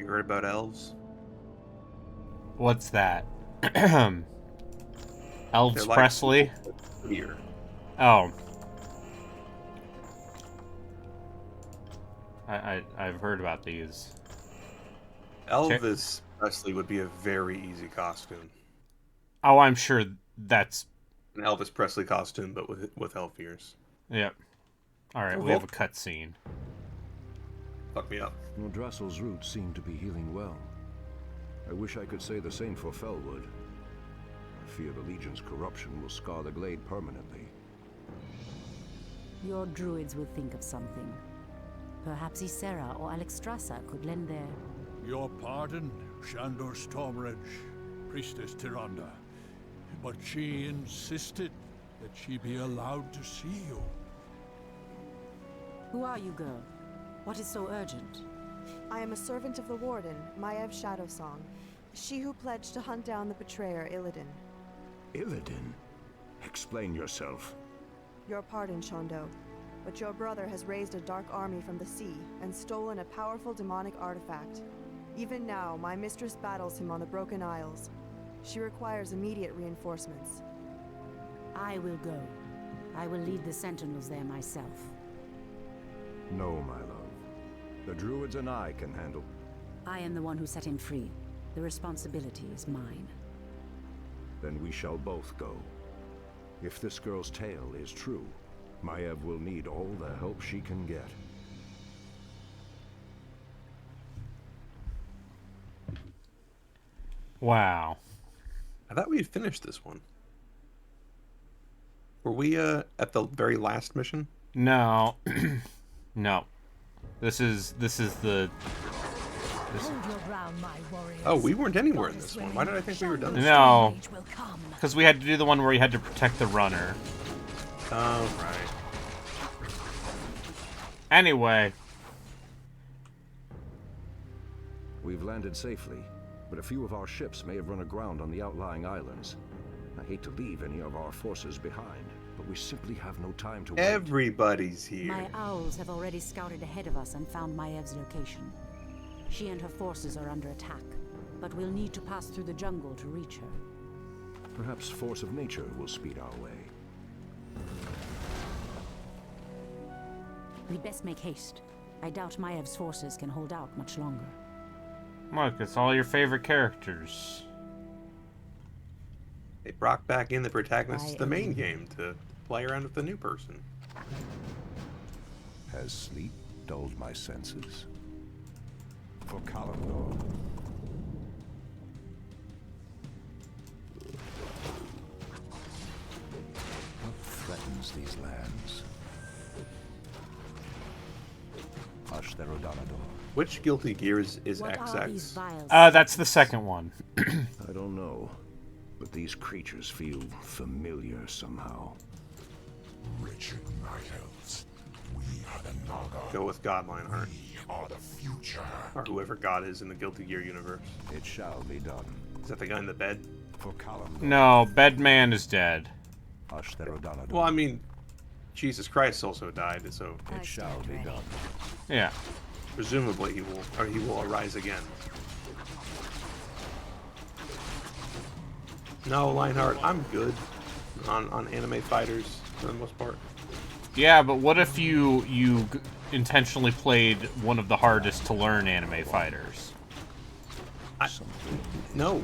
heard about elves? What's that? They're Elvis like Presley? here. Oh. I've heard about these. Elvis Presley would be a very easy costume. Oh, I'm sure that's... An Elvis Presley costume, but with elf ears. Yep. Alright, Oh, we have a cutscene. Fuck me up. Drassel's roots seem to be healing well. I wish I could say the same for Felwood. I fear the Legion's corruption will scar the glade permanently. Your druids will think of something. Perhaps Ysera or Alexstrasza could lend their... Your pardon, Shandor Stormredge, Priestess Tyrande. But she insisted that she be allowed to see you. Who are you, girl? What is so urgent? I am a servant of the Warden, Maiev Shadowsong. She who pledged to hunt down the betrayer, Illidan. Illidan? Explain yourself. Your pardon, Shondo, but your brother has raised a dark army from the sea and stolen a powerful demonic artifact. Even now, my mistress battles him on the Broken Isles. She requires immediate reinforcements. I will go. I will lead the sentinels there myself. No, my love. The druids and I can handle... I am the one who set him free. The responsibility is mine. Then we shall both go. If this girl's tale is true, Maiev will need all the help she can get. Wow. I thought we had finished this one. Were we at the very last mission? No. No. This is the... Hold your ground, my warriors. Oh, we weren't anywhere in this one. Why did I think we were done? No. Because we had to do the one where you had to protect the runner. Oh, right. Anyway. We've landed safely, but a few of our ships may have run aground on the outlying islands. I hate to leave any of our forces behind, but we simply have no time to wait. Everybody's here. My owls have already scouted ahead of us and found Maev's location. She and her forces are under attack, but we'll need to pass through the jungle to reach her. Perhaps force of nature will speed our way. We'd best make haste. I doubt Maev's forces can hold out much longer. Look, it's all your favorite characters. They brought back in the protagonists of the main game to play around with the new person. Has sleep dulled my senses? For Kalimdor. What threatens these lands? Ashtherodonador. Which Guilty Gear is What are these XX? vials? That's the second one. I don't know, but these creatures feel familiar somehow. Wretched night elves, we are the Naga. Go with God Lionheart. We are the future. Or whoever God is in the Guilty Gear universe. It shall be done. Is that the guy in the bed? For Kalimdor. No, Bedman is dead. Ashtherodonador. Well, I mean, Jesus Christ also died, so It shall be done. Yeah. presumably he will arise again. No, Lionheart, I'm good on anime fighters for the most part. Yeah, but what if you intentionally played one of the hardest to learn anime fighters? No.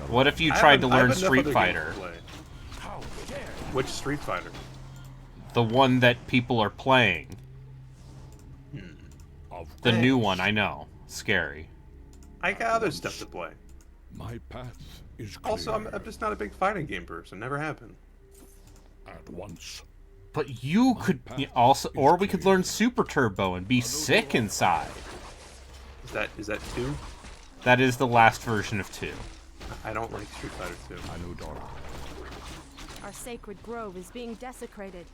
What if you I tried to haven't- I have learn enough Street other games Fighter? to play. Which Street Fighter? The one that people are playing. The new one, I know. Scary. I got other stuff to play. My path is clear. Also, I'm just not a big fighting game person. Never have been. At once. But you could also, or we could learn Super Turbo and be sick inside. Is that 2? That is the last version of 2. I don't like Street Fighter 2. Anudor. Our sacred grove is being desecrated.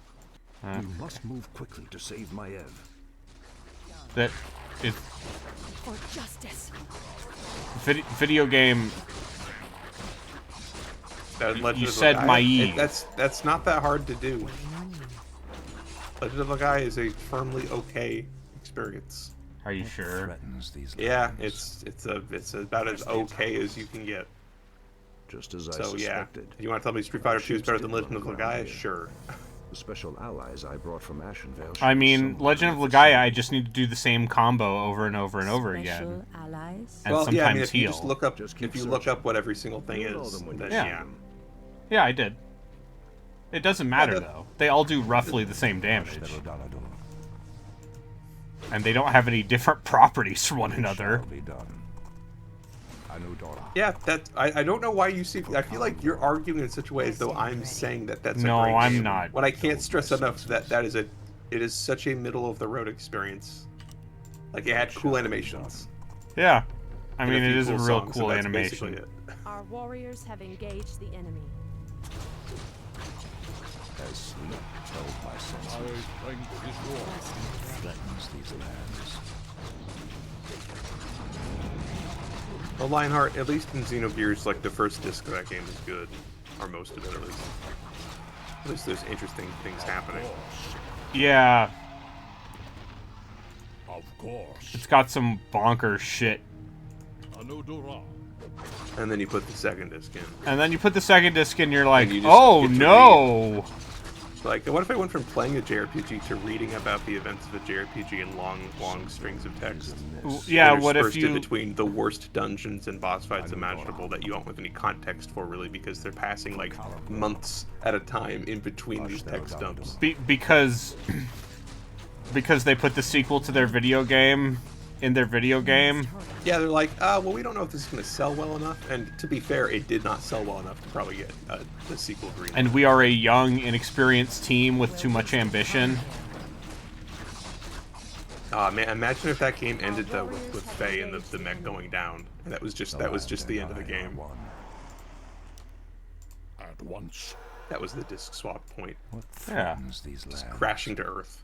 We must move quickly to save Maiev. That is For justice. video game. That Legend You of the said Guy, Maiev. That's not that hard to do. Legend of the Guy is a firmly okay experience. Are you sure? Threatens these Yeah, lands. it's about as okay as you can get. Just as I So yeah, suspected. you want to tell me Street Fighter 2 is Ships better than did Legend of run Legaia? aground here. Sure. The special allies I brought from Ashenvale. should I be mean, somewhere Legend of in the Legaia, I vicinity. just need to do the same combo over and over and over again. Special allies? And Well, sometimes yeah, I mean, if heal. you just look up, Just keep if you look searching. up what every single thing You'll know is, them when then you Yeah. see yeah. them. Yeah, I did. It doesn't matter, that- though. They all do roughly the same damage. Ashtarodanador. And they don't have any different properties from one another. Shall be done. Anudora. Yeah, I don't know why you see. I feel like you're arguing in such a way as though I'm saying that that's No, a great I'm game, not. When I can't stress enough that it is such a middle of the road experience. Like it had cool animations. Yeah. I and mean, few it is a cool real songs, cool and that's basically animation. it. Our warriors have engaged the enemy. As sleep held my My senses. strength is yours. Threatens these lands. Well, Lionheart, at least in Xenogears, like the first disc of that game is good, or most of it at least. At least there's interesting things happening. Yeah, Of course. it's got some bonkers shit. Anudora. And then you put the second disc in. And then you put the second disc in, you're like, And you just oh get to no! Like, what if I went from playing a JRPG to reading about the events of a JRPG in long, long strings of text? Yeah, what if Interspersed in you... between the worst dungeons and boss fights imaginable that you don't have any context for, really, because they're passing like months at a time in between these text dumps. Because they put the sequel to their video game in their video game. Yeah, they're like, well, we don't know if this is going to sell well enough. And to be fair, it did not sell well enough to probably get the sequel green. And we are a young, inexperienced team with too much ambition. Man, imagine if that game ended though with Faye and the mech going down, and that was just the end of the game. At once. That was the disc swap point, What Yeah. threatens these lands? crashing to Earth.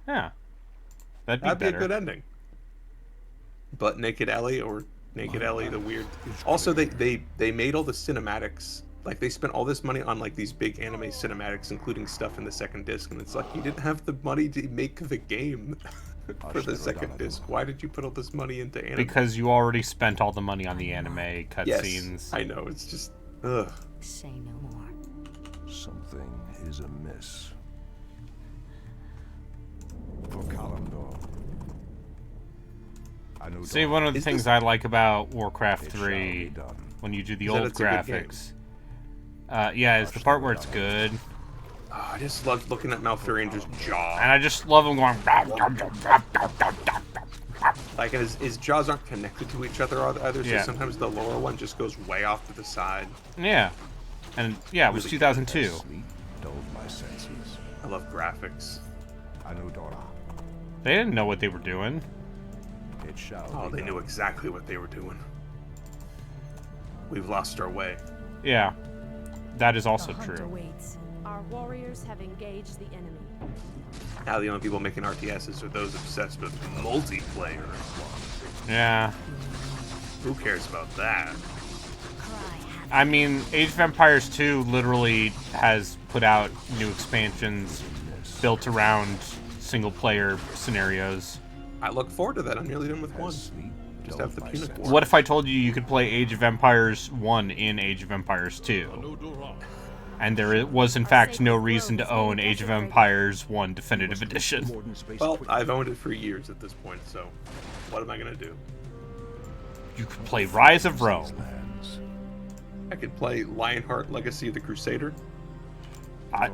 Yeah. That'd be That'd be better. a good ending. But Naked Ellie or Naked Ellie, the weird. Also, they made all the cinematics. Like they spent all this money on like these big anime cinematics, including stuff in the second disc, and it's like you didn't have the money to make the game for the second disc. Why did you put all this money into anime? Because you already spent all the money on the anime yes, cutscenes. I know. It's just ugh. Say no more. Something is amiss. For Kalimdor. Anudora. See, one of the Is things this- I like about Warcraft It shall 3, be done. when you do the Is that old it's a good game. graphics, yeah, is the part where it's good. Oh, I just love looking at Malfurion's jaw. And I just love him going... Like his jaws aren't connected to each other either, so Yeah. sometimes the lower one just goes way off to the side. Yeah. And, yeah, it was Really 2002. Sleep dulled my senses. I love graphics. Anudora. They didn't know what they were doing. It shall Oh, be they knew done. exactly what they were doing. We've lost our way. Yeah. That is also The hunt true. awaits. Our warriors have engaged the enemy. Now the only people making RTSs are those obsessed with multiplayer. Yeah. Who cares about that? I mean, Age of Empires 2 literally has put out new expansions built around single-player scenarios. I look forward to that. I'm nearly done with one. Sleep Just dulled have the my peanut senses. butter. What if I told you you could play Age of Empires 1 in Age of Empires 2? Anudora. And there was, in fact, no reason to own Age of Empires 1 Definitive Edition. Warden space Well, quickly. I've owned it for years at this point, so what am I gonna do? You could play Rise of These Rome. lands. I could play Lionheart: Legacy of the Crusader. I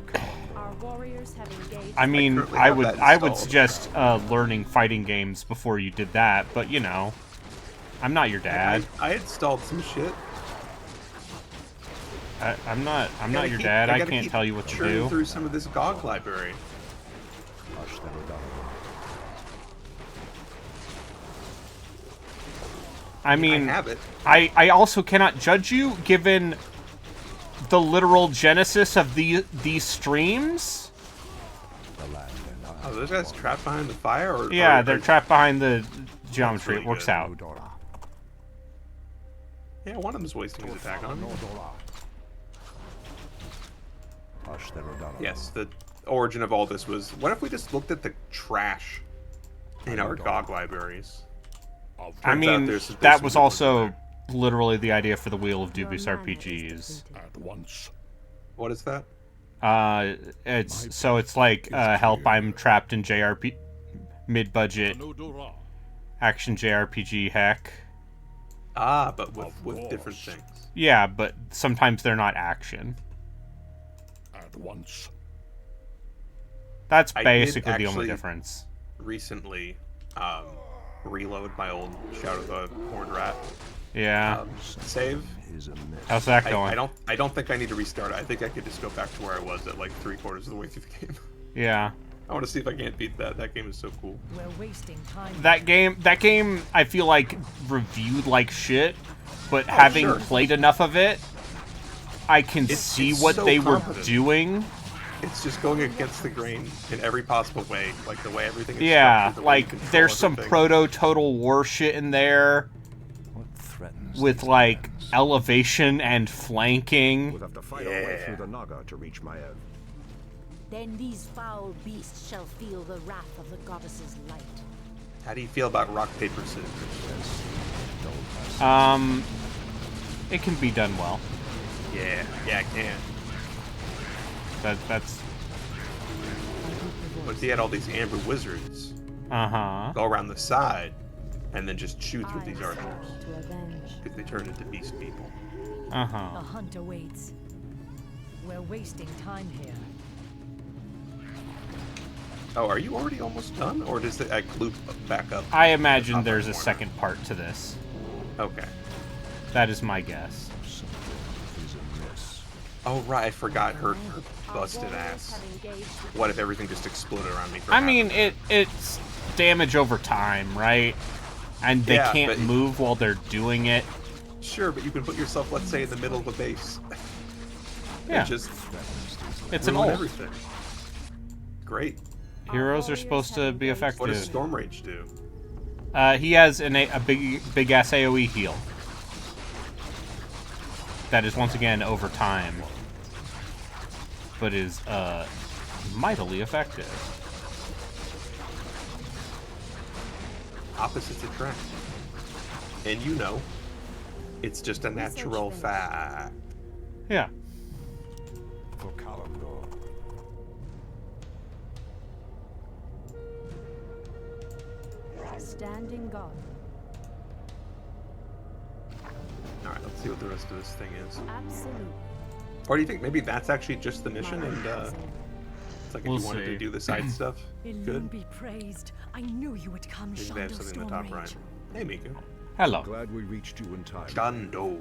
Our warriors have engaged. mean, currently I have would that installed. suggest learning fighting games before you did that, but you know, I'm not your dad. I installed some shit. I'm not Gotta your keep- dad. I gotta can't keep tell you what to churning do. through some of this GOG library. Ashtarodanador. I mean, I have it. I also cannot judge you given the literal genesis of these streams. The land and I. Oh, those guys trapped behind the fire, or Yeah, or- they're trapped behind the geometry. really It works good. out. Anudora. Yeah, one of them's wasting his attack on me. Anudora. Ashtarodanador. Yes, the origin of all this was, what if we just looked at the trash In our GOG libraries. I Turns out mean, there's that some was good ones in also there. literally the idea for the Wheel of Your Dubious mana is RPGs. depleted. At once. What is that? It's like help. I'm trapped in JRP mid-budget Anudura. action JRPG heck. Ah, but with Of different course. things. Yeah, but sometimes they're not action. At once. That's I did basically the only actually- difference. Recently, reload my old Shadow of the Horned Rat Yeah. save. Is a myth. How's that going? I don't think I need to restart it. I think I could just go back to where I was at like 3/4 of the way through the game. Yeah. I want to see if I can't beat that. That game is so cool. We're wasting time. That game, I feel like reviewed like shit, but having sure. played enough of it, I can see it's what so they were competent. doing. It's just going against the grain in every possible way, like the way everything is Yeah, structured, the way you like control there's some everything. proto Total War shit in there What threatens with these like lands? elevation and flanking. We'll have to fight our way Yeah. through the Naga to reach Maev. Then these foul beasts shall feel the wrath of the goddess's light. How do you feel about rock paper scissors? It can be done well. Yeah, I can. That's But if you had all these amber wizards uh-huh. go around the side and then just chew through I these am archers summoned to avenge. because they turn into beast people. The Uh-huh. hunt awaits. We're wasting time here. Oh, are you already almost done, or does it like loop back up? I imagine there's a second part to this. Okay. That is my guess. Something is amiss. Oh right, I forgot her Our busted warriors ass. have engaged the What if everything just exploded around me? For I half mean, a minute? it's damage over time, right? And they Yeah, can't but- move while they're doing it. Sure, but you can put yourself, let's say, in the middle of a base. Yeah. And just It's an ruin ult. everything. Great. Heroes are warriors supposed to have be engaged- effective. What does Storm Rage do? He has a big ass AoE heal. That is once again over time, but is mightily effective. Opposites attract. And you know, it's just a natural finished. fact. Yeah. For Kalimdor. Standing guard. Alright, let's see what the rest of this thing is. Absolutely. Or do you think maybe that's actually just the mission and it's like if We'll you wanted see. to do the side stuff? Illume Good. be praised. I knew you would come, Maybe they have Shando something in the top Stormrage. right. Hey, Miku. Hello. Glad we reached you in time. Shando.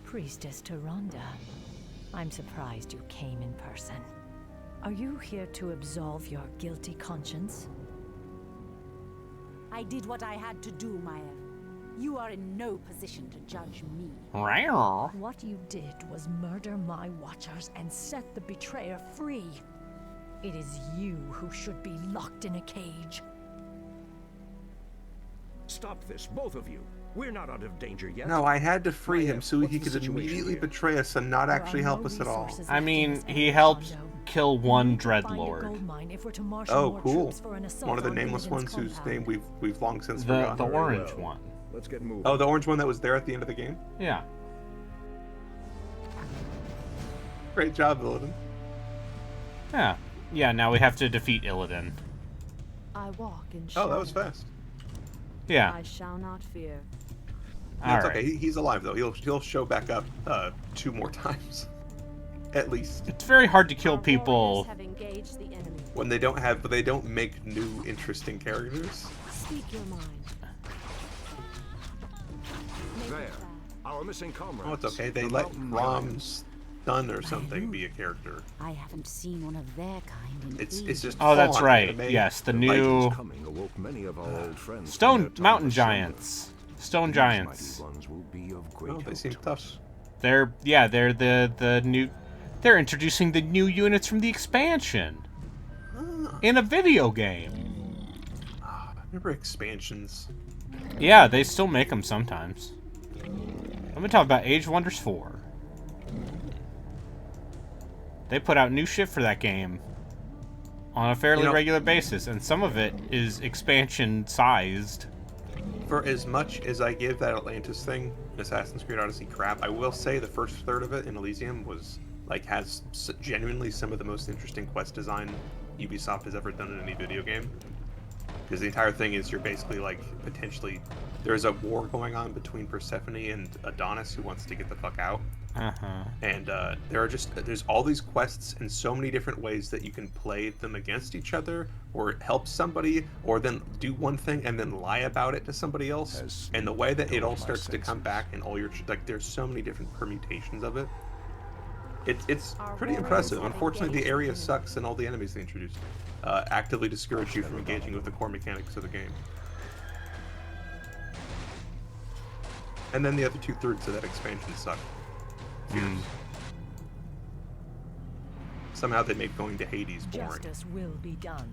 Priestess Tyrande, I'm surprised you came in person. Are you here to absolve your guilty conscience? I did what I had to do, Maev. You are in no position to judge me. Rawr. What you did was murder my watchers and set the betrayer free. It is you who should be locked in a cage. Stop this, both of you. We're not out of danger yet. No, I had to free him so What's he the could situation immediately here? betray us and not There actually are help no us at all. resources I left in mean, this he area, helped Shando. kill We one need to find a dreadlord. gold mine if we're to marshal Oh, more cool. troops for an assault One of the on nameless Illidan's ones whose compound. name we've long since The forgotten. orange well. one. Let's get moving. Oh, the orange one that was there at the end of the game? Yeah. Great job, Illidan. Yeah. Yeah, now we have to defeat Illidan. I walk in Oh, shadow. that was fast. Yeah. I shall not fear. All It's right. okay. He's alive though. He'll show back up 2 more times, at least. It's very hard to kill Our people. warriors have engaged the enemy. When they don't have, but they don't make new interesting characters. Speak your mind. Make There. it glad. Our missing comrades. Oh, it's okay. They the let mountain Rom's son or something be a character. I haven't seen one of their kind in It's ages. just. Oh, that's full-on right. anime. Yes, the Legends new coming awoke many of our old friends from stone their time mountain of slumber. giants. Stone These giants. mighty ones will be of great Oh, they help seem to tough. us. They're the new. They're introducing the new units from the expansion in a video game. Remember expansions? Yeah, they still make them sometimes. Let me talk about Age of Wonders 4. They put out new shit for that game on a fairly You know- regular basis, and some of it is expansion-sized. For as much as I give that Atlantis thing, Assassin's Creed Odyssey crap, I will say the first third of it in Elysium was has genuinely some of the most interesting quest design Ubisoft has ever done in any video game. Because the entire thing is you're basically potentially there's a war going on between Persephone and Adonis who wants to get the fuck out. And there's all these quests and so many different ways that you can play them against each other, or help somebody, or then do one thing and then lie about it to somebody else. And the way that it all starts to come back, and all your there's so many different permutations of it. It's pretty impressive. Unfortunately, the area sucks, and all the enemies they introduced actively discourage you from engaging with the core mechanics of the game. And then the other 2/3 of that expansion suck. Somehow they make going to Hades boring. Justice will be done.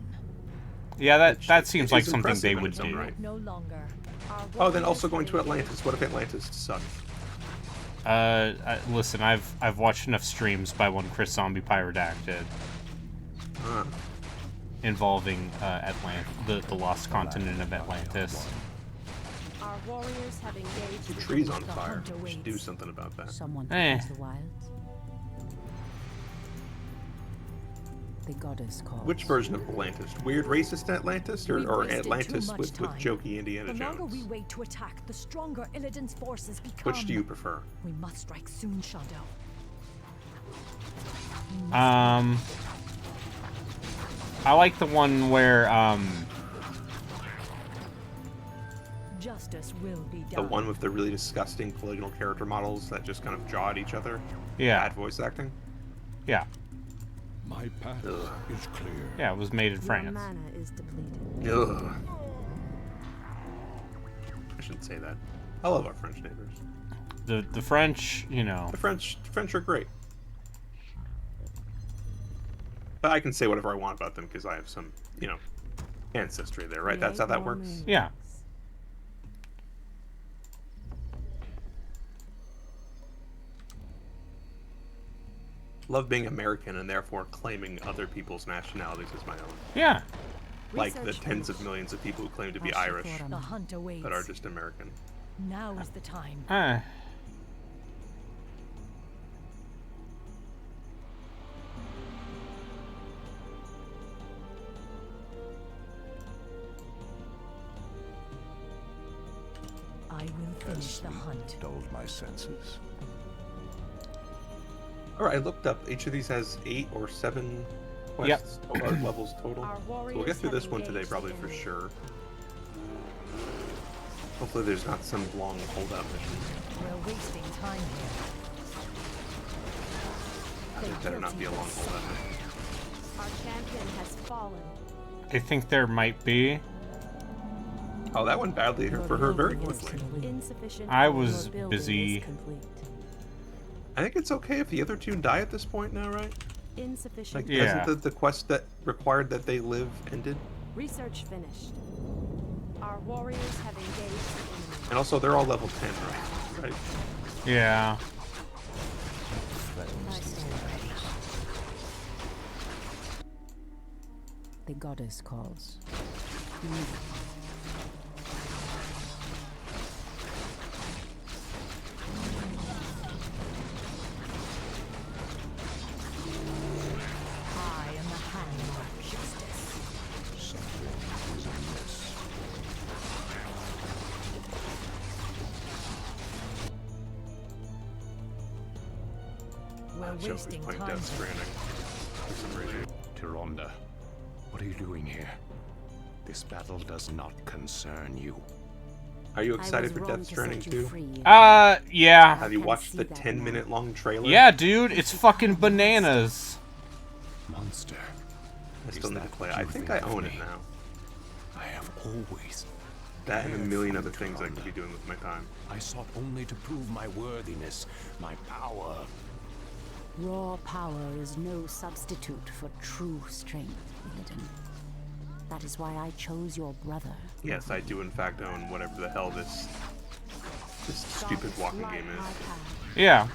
Yeah, that seems like is something impressive they in would its own do. right. No longer. Oh, then also going to Atlantis. What if Atlantis sucked? Listen, I've watched enough streams by one Chris Zombie Pyrodactyl involving the lost continent of Atlantis. Our warriors have engaged The the tree's on The fire. hunter We should do waits. something about that. Someone Eh. protects the wilds. The goddess calls. Which version of Atlantis? Weird racist Atlantis, or We've wasted Atlantis too much with time. jokey Indiana The longer Jones? we wait to attack, the stronger Illidan's forces become. Which do you prefer? We must strike soon, Shondo. I like the one where Justice will be The done. one with the really disgusting polygonal character models that just kind of jaw at each other? Yeah. Bad voice acting? yeah, My path Ugh. is clear. it was made in Your France. mana is depleted. Ugh. I shouldn't say that. I love our French neighbors. The French, The French are great. But I can say whatever I want about them because I have some, ancestry there, right? That's how that works. yeah. Love being American and therefore claiming other people's nationalities as my own. Yeah. Like the Research tens of finished. millions of people who claim to be I'll Irish support The him. hunt awaits. that are just American. Now is the time. I will finish the hunt. Dulled my senses. Alright, I looked up. Each of these has 8 or 7 quests or levels total. Our So we'll get warriors through have this one today engaged probably the for enemy. sure. Hopefully there's not some long holdout mission. We're wasting time here. There better not be a long holdout mission. Our champion has fallen. I think there might be. Oh, that went badly for her very quickly. Insufficient. I armor was building busy. is complete. I think it's okay if the other 2 die at this point now, right? Insufficient. Yeah. Hasn't the quest that required that they live ended? Research finished. Our warriors have engaged the enemy. And also, they're all level 10, right? Right. Yeah. I stand ready. The goddess calls. I am the hand of justice. Something is amiss. We're Joe who's wasting playing time. Death Stranding for some reason. Tyronda, what are you doing here? This battle does not concern you. Are you I was excited for wrong Death to Stranding set you 2? free. Yeah. Have you can watched see the that 10-minute long trailer? Yeah, dude, it's fucking bananas. Monster, I is still need to that play it. what I you think think I of own it me? now. I have always. That and a cared million for other you, things I could Tyronda. be doing with my time. I sought only to prove my worthiness, my power. Raw power is no substitute for true strength, Illidan. That is why I chose your brother. Yes, I do in fact own whatever the hell this stupid walking game is. Yeah.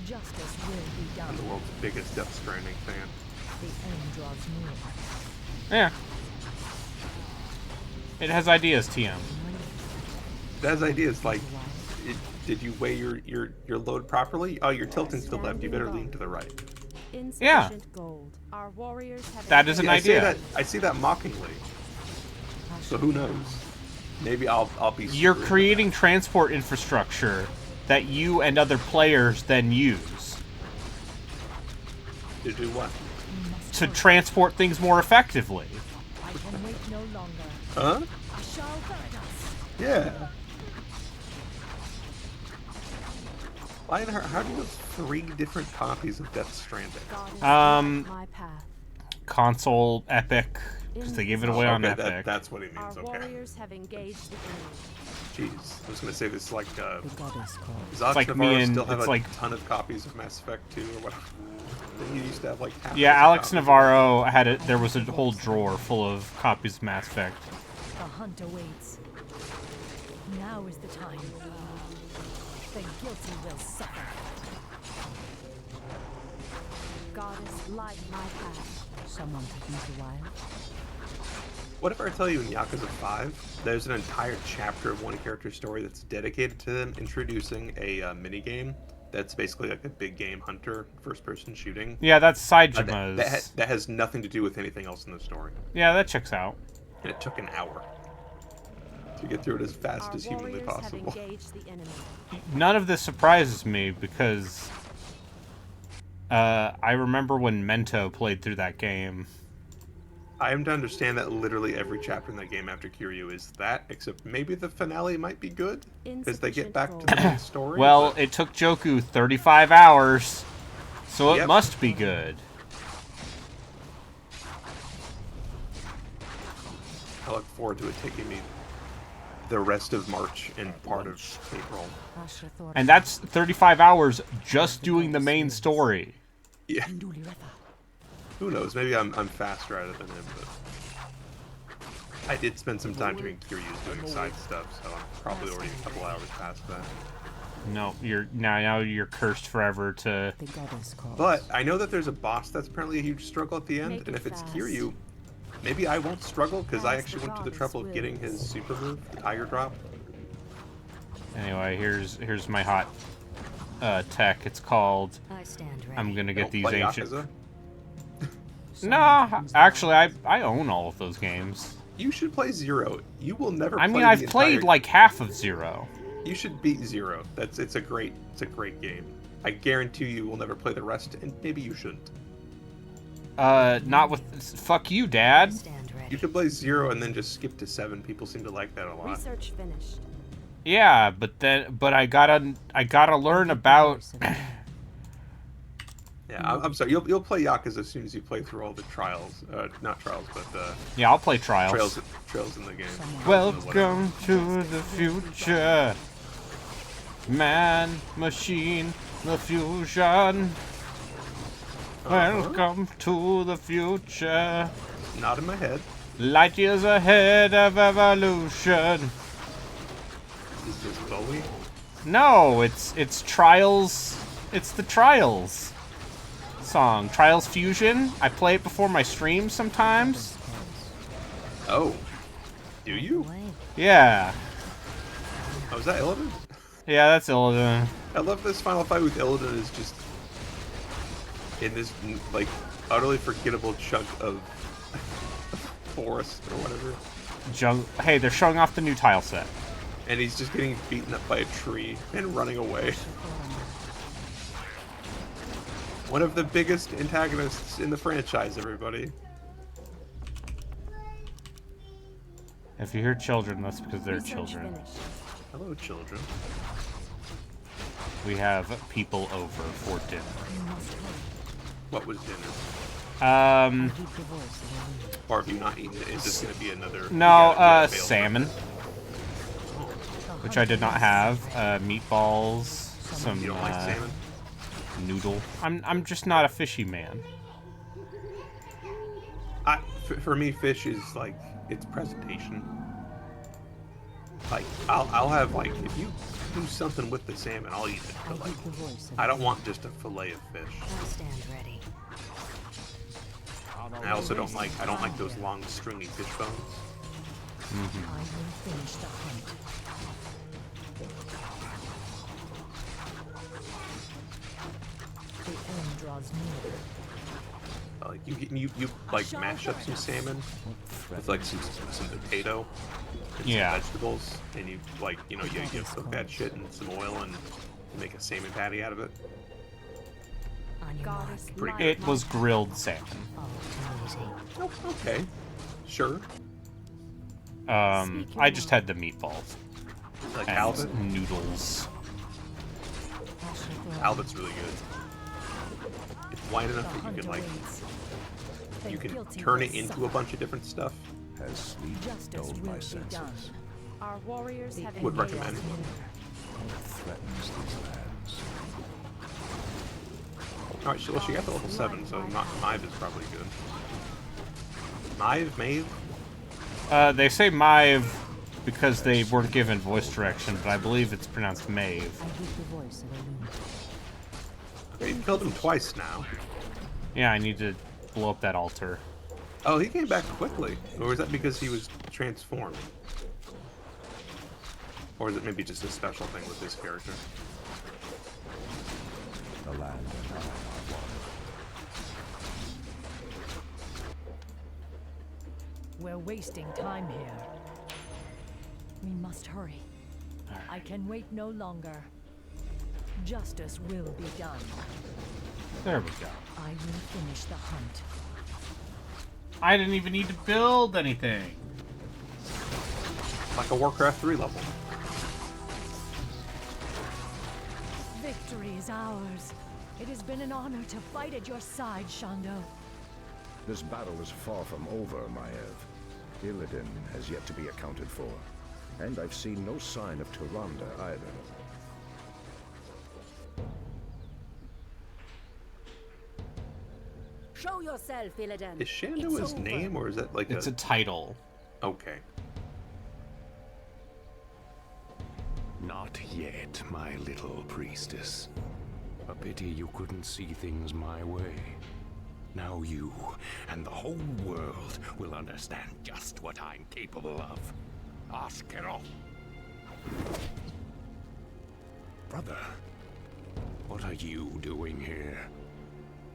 Justice will be I'm the done. world's biggest Death Stranding fan. The end draws near. Yeah. It has ideas, TM. It has ideas like, did you weigh your load properly? Oh, you're tilting to the left. You better lean to the right. Insufficient gold. Our warriors have That is an I say idea. that. I see that mockingly. So who knows? Maybe I'll be. You're screwed. creating transport infrastructure that you and other players then use To do what? to transport things more effectively. I can wait no longer. Huh? I shall guide us. Yeah. Lionheart, how do you have 3 different copies of Death Stranding? my path. Console Epic, because they gave it away on Okay, Epic. that's what he Our means. Okay. warriors have engaged the enemy. Jeez, I was gonna say this like The goddess calls. does like Navarro me and- still have it's a like- ton of copies of Mass Effect 2 or whatever? Then you used to have like half Yeah, a dozen Alex copies. Navarro had it. There was a whole drawer full of copies of Mass Effect. The hunt awaits. Now is the time. The guilty will suffer. Goddess, light my path. Someone took me to wild. What if I tell you in Yakuza 5, there's an entire chapter of one character's story that's dedicated to them introducing a minigame that's basically like a big game hunter, first-person shooting. Yeah, that's That, Saijima's. that has nothing to do with anything else in the story. Yeah, that checks out. And it took an hour to get through it as fast Our as humanly warriors have possible. engaged the enemy. None of this surprises me because I remember when Mento played through that game. I am to understand that literally every chapter in that game after Kiryu is that, except maybe the finale might be good because they get back to the main story. Well, but- it took Joku 35 hours, so it Yep. must be good. I look forward to it taking me the rest of March and part of April. And that's 35 hours just doing the main story. Yeah. Who knows? Maybe I'm faster at it than him, but I did spend some time doing Kiryu's doing side stuff, so I'm probably already a couple hours past that. No, now you're cursed forever to. The goddess calls. But I know that there's a boss that's apparently a huge struggle at the end, Make and it if it's fast. Kiryu, maybe I won't struggle because I As actually the went to the goddess trouble of getting his wills. super move, the Tiger Drop. Anyway, here's my hot tech. It's called. I stand ready. I'm gonna get Don't these play ancient. Yakuza. No, actually, I own all of those games. You should play Zero. You will never. I mean, play I've the played entire- like half of Zero. You should beat Zero. It's a great game. I guarantee you will never play the rest, and maybe you shouldn't. Not with. Fuck you, Dad. Stand ready. You could play 0 and then just skip to 7. People seem to like that a lot. Research finished. Yeah, but I gotta learn about. Yeah, I'm sorry. You'll play Yakuza as soon as you play through all the trials. Not trials, but Yeah, I'll play Trials. trails in the game. Welcome to the future. Man, machine, the fusion. Welcome to the future. Not in my head. Light years ahead of evolution. Is this Bowie? No, it's Trials. It's the Trials song. Trials Fusion. I play it before my streams sometimes. Oh, do you? Yeah. Oh, is that Illidan? Yeah, that's Illidan. I love this final fight with Illidan is just in this like utterly forgettable chunk of forest or whatever, Hey, they're showing off the new tile set. and he's just getting beaten up by a tree and running away. One of the biggest antagonists in the franchise, everybody. If you hear children, that's because they're Research children. finished. Hello, children. We have people over for dinner. What was dinner? Or have you not eaten it? Is this going to be another? No, salmon, which I did not have. Meatballs, some You don't like salmon? noodle. I'm just not a fishy man. For me, fish is like its presentation. Like I'll have like if you do something with the salmon, I'll eat it. But like I don't want just a fillet of fish. I stand ready. I also don't like those long stringy fish bones. I will finish the hunt. The end draws near. Like you like mash up some salmon with like some potato and some vegetables, and you like you cook that shit in some oil and make a salmon patty out of it. Pretty good. It was grilled salmon. Oh, okay, sure. I just had the meatballs. Like and halibut? Noodles. Halibut's really good. It's wide enough that you can like turn it into a bunch of different stuff. Has sleep dulled my senses? Our warriors have Would recommend. What threatens these lands? Alright, well, she got to level 7, so Maeve is probably good. Maeve? They say Maeve because they weren't given voice direction, but I believe it's pronounced Maeve. You've killed him twice now. Yeah, I need to blow up that altar. Oh, he came back quickly. Or is that because he was transformed? Or is it maybe just a special thing with this character? The land and I are one. We're wasting time here. We must hurry. I can wait no longer. Justice will be done. There we go. I will finish the hunt. I didn't even need to build anything. Like a Warcraft 3 level. Victory is ours. It has been an honor to fight at your side, Shondo. This battle is far from over, Maiev. Illidan has yet to be accounted for. And I've seen no sign of Tyrande either. Show yourself, Illidan. Is Shando his name, or is that like It's a title. Okay. Not yet, my little priestess. A pity you couldn't see things my way. Now you and the whole world will understand just what I'm capable of. Askero. Brother, what are you doing here?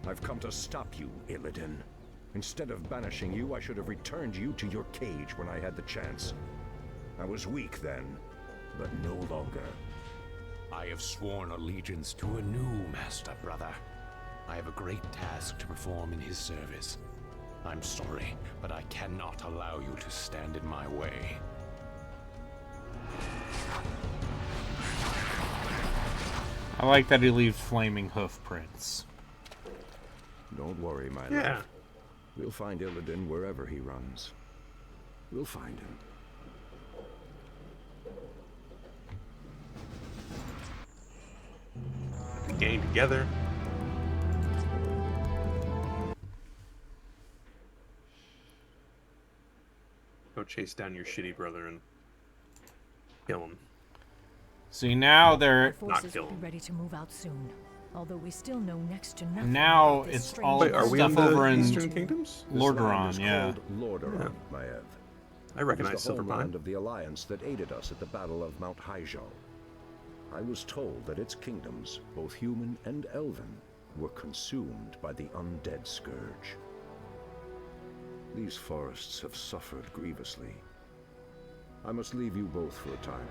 I've come to stop you, Illidan. Instead of banishing you, I should have returned you to your cage when I had the chance. I was weak then, but no longer. I have sworn allegiance to a new master, brother. I have a great task to perform in his service. I'm sorry, but I cannot allow you to stand in my way. I like that he leaves flaming hoof prints. Don't worry, my Yeah. love. We'll find Illidan wherever he runs. We'll find him. Gang together. Go chase down your shitty brother and kill him. See, now they're... Forces kill will be him. ready to move out soon. Although we still know next to nothing. Now about this it's strange all Wait, are we stuff in the over in Eastern Kingdoms? This land Lordaeron, is yeah. called Lordaeron, Maiev. I recognize It is the Silver homeland Pine. of the Alliance that aided us at the Battle of Mount Hyjal. I was told that its kingdoms, both human and elven, were consumed by the undead scourge. These forests have suffered grievously. I must leave you both for a time.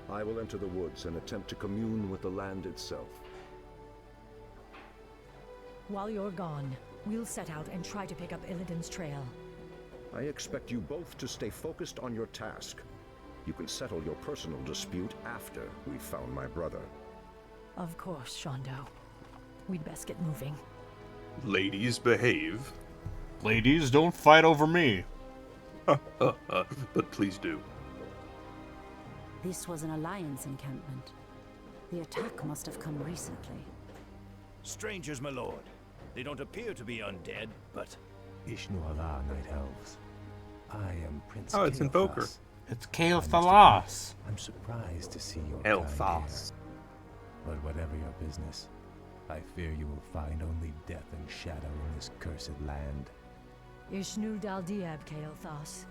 I will enter the woods and attempt to commune with the land itself. While you're gone, we'll set out and try to pick up Illidan's trail. I expect you both to stay focused on your task. You can settle your personal dispute after we've found my brother. Of course, Shondo. We'd best get moving. Ladies, behave. Ladies, don't fight over me. But please do. This was an Alliance encampment. The attack must have come recently. Strangers, my lord. They don't appear to be undead, but... Ishnu Allah, Night Elves. I am Prince Oh, it's Invoker. Kael'thas. It's Kael Thalas. I'm surprised to see your El kind Thas. here. But whatever your business, I fear you will find only death and shadow in this cursed land. Ishnu Daldiab Kael'thas.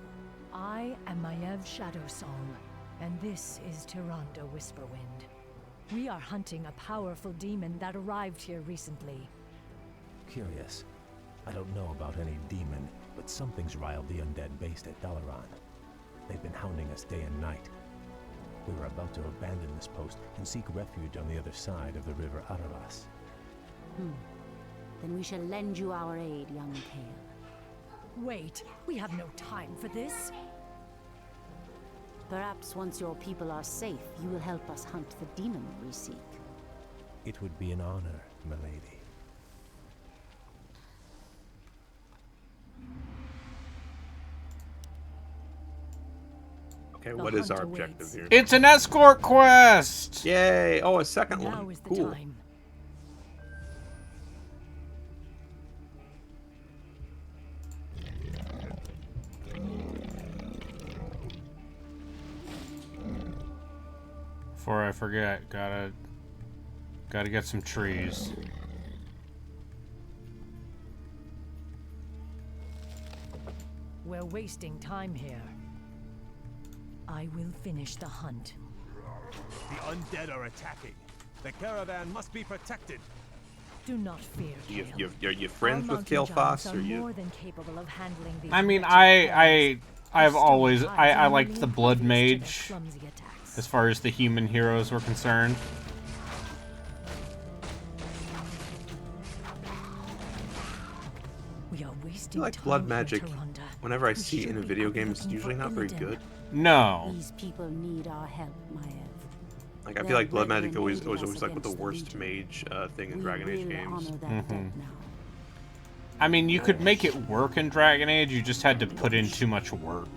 I am Maiev Shadowsong, and this is Tyrande Whisperwind. We are hunting a powerful demon that arrived here recently. Curious. I don't know about any demon, but something's riled the undead based at Dalaran. They've been hounding us day and night. We were about to abandon this post and seek refuge on the other side of the river Araras. Then we shall lend you our aid, young Kael. Wait, we have no time for this. Perhaps once your people are safe, you will help us hunt the demon we seek. It would be an honor, milady. Okay, what is our objective here? It's an escort quest! Yay! Oh, a second Now one. is the Cool. time. Before I forget, gotta get some trees. We're wasting time here. I will finish the hunt. The undead are attacking. The caravan must be protected. Do not fear, Kael. Are you friends Our with mountain giants Kael'thas, are or you? more than capable of handling these I mean, wretched I've Stone always hides I are liked nearly the Blood impervious to their Mage clumsy attacks. as far as the human heroes were concerned. We are I wasting feel like time blood here, magic, Tyrande. whenever I We see it in a should video be game, it's looking usually for not very Illidan. good. No. These people need our help, Maiev. Like, I Their feel like blood brethren magic always aided always us like with the against the worst Legion. mage thing in We Dragon Age will games. honor that debt now. I mean, you could make it work in Dragon Age, you just had to put in too much work.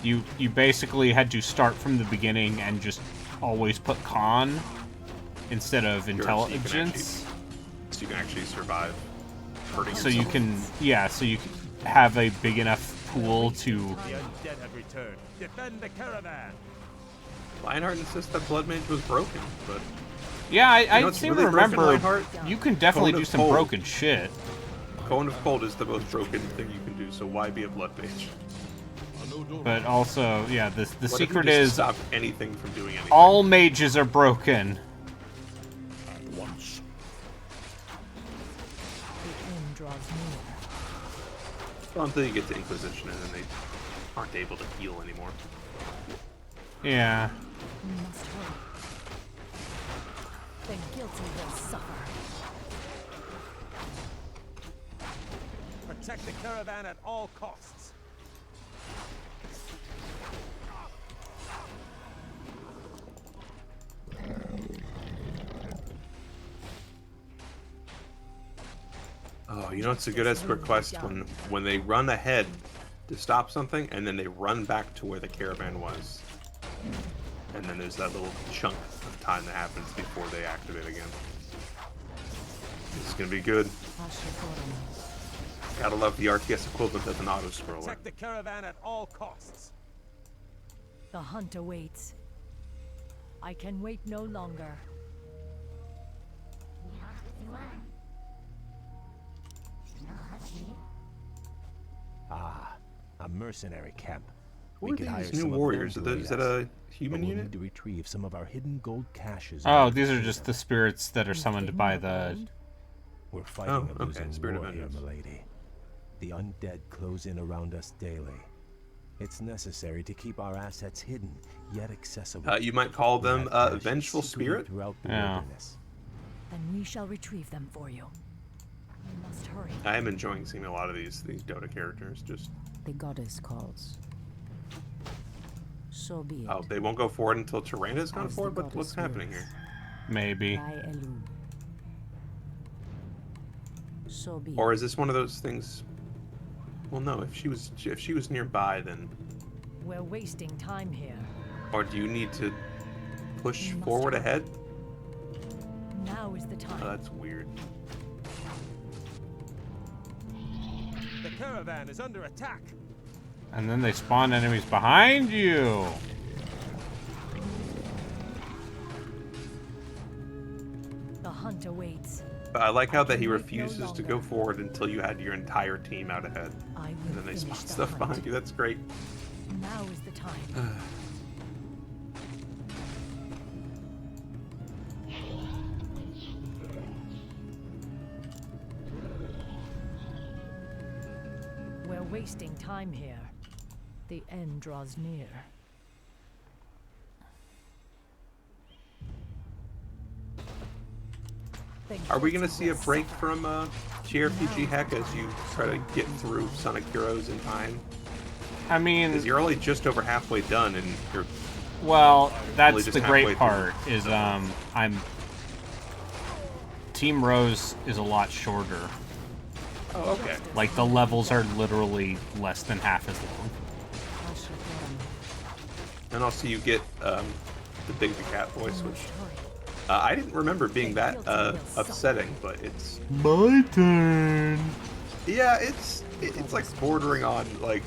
You basically had to start from the beginning and just always put con instead of intelligence. So you can actually survive hurting So you yourself. can, yeah, so you can have a big enough pool to... The undead have returned. Defend the caravan. Lionheart insists that Blood Mage was broken, but... Yeah, I You know what's seem really to broken, remember Lionheart? you can definitely Cone do of some Cold. broken shit. Cone of Cold is the most broken thing you can do, so why be a Blood Mage? But also, yeah, the What if you secret just is stop anything from doing anything? all mages are broken. At once. The end draws near. Well, until you get to Inquisition and then they aren't able to heal anymore. Yeah. We must hurry. The guilty will suffer. Protect the caravan at all costs. Oh, you know it's a good escort quest when they run ahead to stop something and then they run back to where the caravan was. And then there's that little chunk of time that happens before they activate again. This is gonna be good. Gotta love the RTS equivalent of an auto scroller. Protect the caravan at all costs. The hunt awaits. I can wait no longer. Ah, a mercenary camp. Who We are could hire these new some of warriors? them Are to is aid that us. a human But we'll unit? need to retrieve some of our hidden gold caches. Oh, these are just the spirits that are summoned by the... We're fighting Oh, a okay, losing Spirit of war here, Vengeance. milady. The undead close in around us daily. It's necessary to keep our assets hidden, yet accessible. You might call We them have caches vengeful secreted spirit. throughout the Yeah. wilderness. Then we shall retrieve them for you. We must hurry. I am enjoying seeing a lot of these Dota characters. Just The goddess calls. So be it. oh, they won't go forward until Tyranda's gone As the forward. What's goddess happening wills. here? Maybe. By Elun. So be Or it. is this one of those things? Well, no. If she was nearby, then We're wasting time here. or do you need to push We must forward hurry. ahead? Now is the time. Oh, that's weird. The caravan is under attack. And then they spawn enemies behind you. The hunt awaits. But I like how that he can wait refuses no to go longer. forward until you had your entire team out ahead. I will And then they finish spawn the stuff hunt. behind you. That's great. Now is the time. We're wasting time here. The end draws near. The Are we guilty gonna see a will break suffer. from JRPG Heck as you try to get through Sonic Heroes in time? I mean, Because you're only just over halfway done, and you're well, that's just the halfway great through. part. Is I'm Team Rose is a lot shorter. Oh, okay. Like the levels are literally less than half as long. And also you get the Big the Cat voice, which I didn't remember being that upsetting, but it's My turn. yeah, it's like bordering on like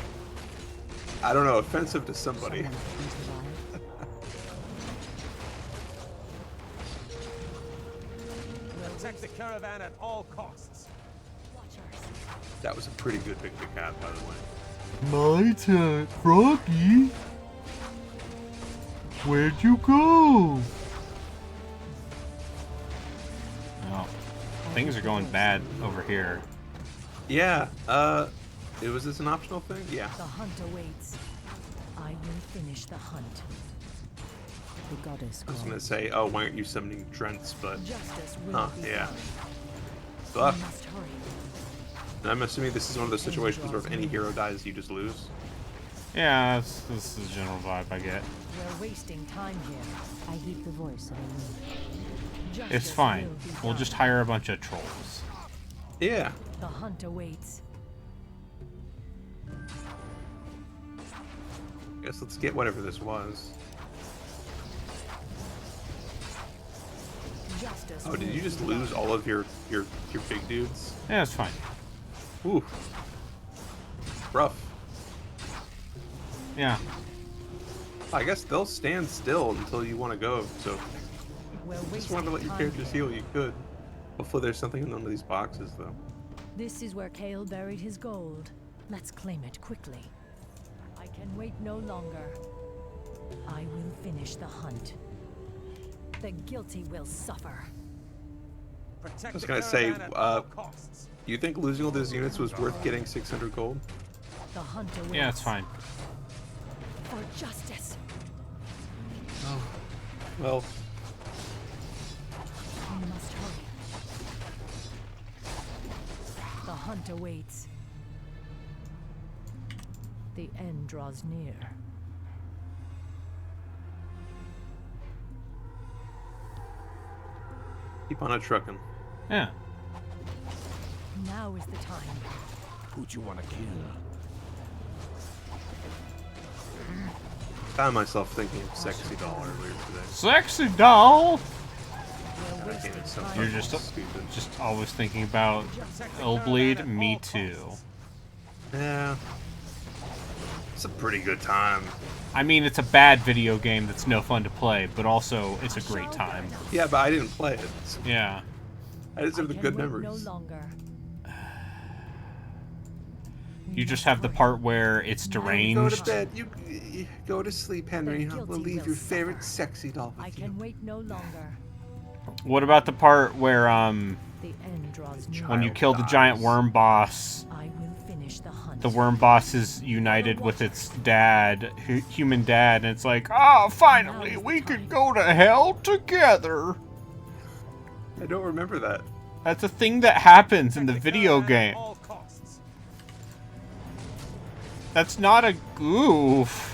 I don't know, offensive to somebody. Protect the caravan at all costs. That was a pretty good Big the Cat, by the way. My turn, Froggy. Where'd you go? Oh, things are going bad over here. Yeah, was this an optional thing? Yeah. The hunt awaits. I will finish the hunt. The goddess I was gonna calls. say, oh, why aren't you summoning Trents? But Justice will be yeah. done. Fuck. We must hurry. And I'm assuming this is one of those situations where if any hero dies, you just lose. Yeah, this is the general vibe I get. We're wasting time here. I heed the voice of a wind. It's Justice fine. will be We'll done. just hire a bunch of trolls. Yeah. The hunt awaits. Guess let's get whatever this was. Justice Oh, did will you just be lose done. all of your big dudes? Yeah, it's fine. Ooh. Rough. Yeah. I guess they'll stand still until you want to go, so We're just wanted to let wasting your time characters here. heal, you could. Hopefully there's something in one of these boxes, though. This is where Kale buried his gold. Let's claim it quickly. I can wait no longer. I will finish the hunt. The guilty will suffer. Protect I was the gonna say, caravan at all costs. do you think losing all those units was worth getting 600 gold? The hunt awaits. Yeah, it's fine. For justice. Oh. Well, We must hurry. The hunt awaits. The end draws near. keep on a trucking. Yeah. Now is the time. Who'd you want to kill? Found myself thinking of Sexy Doll earlier today. Sexy doll. We're That game wasting is so time. You're fucking just stupid. always thinking about Illbleed. Me too. Yeah. It's a pretty good time. I mean, it's a bad video game that's no fun to play, but also it's a great time. Yeah, but I didn't play it. So Yeah. I just have the can good wait memories. No longer. You just have the part where it's Go to deranged. bed. You go to sleep, Henry. The We'll guilty leave will your favorite suffer. sexy doll I with you. can wait no longer. What about the part where The end draws near. when you Child kill the giant dies. worm boss, I will finish the hunt. the worm boss is united with its dad, human dad, and it's like, oh, finally, we can go to hell together. I don't remember that. That's a thing that happens in the video game. All costs. That's not a goof.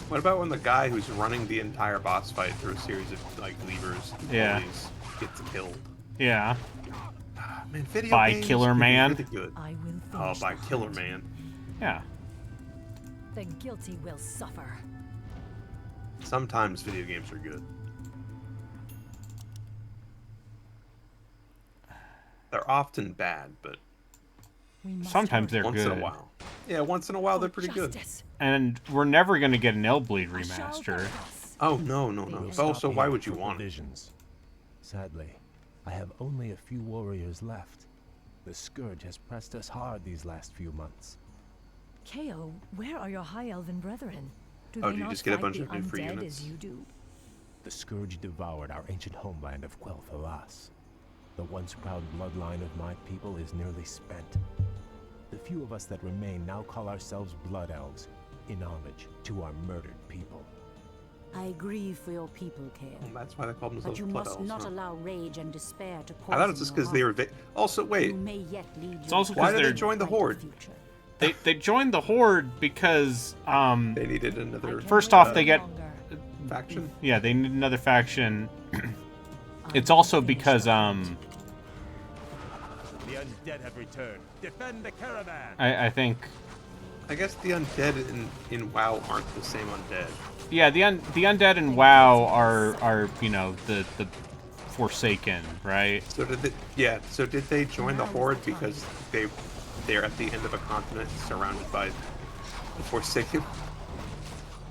What about when the guy who's running the entire boss fight through a series of like levers and Yeah. pulleys gets killed? Yeah. Man, video By games Killer can be Man? Really good. I will Oh, finish by the Killer hunt. Man. Yeah. The guilty will suffer. Sometimes video games are good. They're often bad, but We must Sometimes hurry. they're once good. in a while. Yeah, once in a while they're For pretty good. justice. And we're never gonna get an Illbleed I shall remaster. confess. Oh no, no, no. Stop Also, why Here would you for want it? provisions. Sadly, I have only a few warriors left. The scourge has pressed us hard these last few months. Keo, where are your High Elven brethren? Do Oh, they do you not just get a fight bunch the of new free undead units? as you do? The scourge devoured our ancient homeland of Quel'Thalas. The once proud bloodline of my people is nearly spent. The few of us that remain now call ourselves Blood Elves, in homage to our murdered people. I grieve for your people, Kale. Well, that's why they called themselves But you Blood must Elves, not huh? allow rage and despair to poison I thought it's just your because they were. heart. Also, wait. You may yet lead It's your also Why 'cause did they they're- join the Horde? They joined the Horde because They needed another. first off they get faction. Yeah, they need another faction. It's also because The undead have returned. Defend the caravan. I think I guess the undead in WoW aren't the same undead. yeah the undead in WoW are you know the Forsaken, right? So did they? Yeah. So did they join the Horde because they're at the end of a continent surrounded by the Forsaken?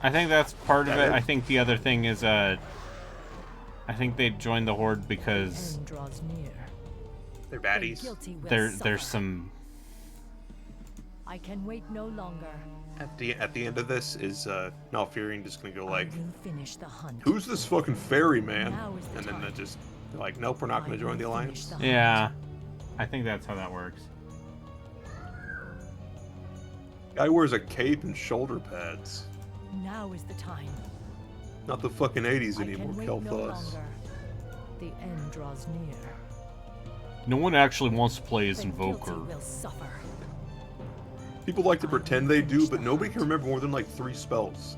I think that's part of That it. it? I think the other thing is I think they joined the Horde because End draws near. They're baddies. Guilty will there's suffer. some I can wait no longer. At the end of this, is Malfurion just gonna go like, I will finish the hunt. "Who's this fucking fairy man?" Now is the And then time. they just they're like, "Nope, we're not gonna join the alliance." yeah. I think that's how that works. Guy wears a cape and shoulder pads. Now is the time. Not the fucking 80s I anymore, can wait no Kel'Thas. longer. The end draws near. No one actually wants to play as The Invoker. guilty will suffer. People like to pretend they do, but nobody can remember more than like 3 spells.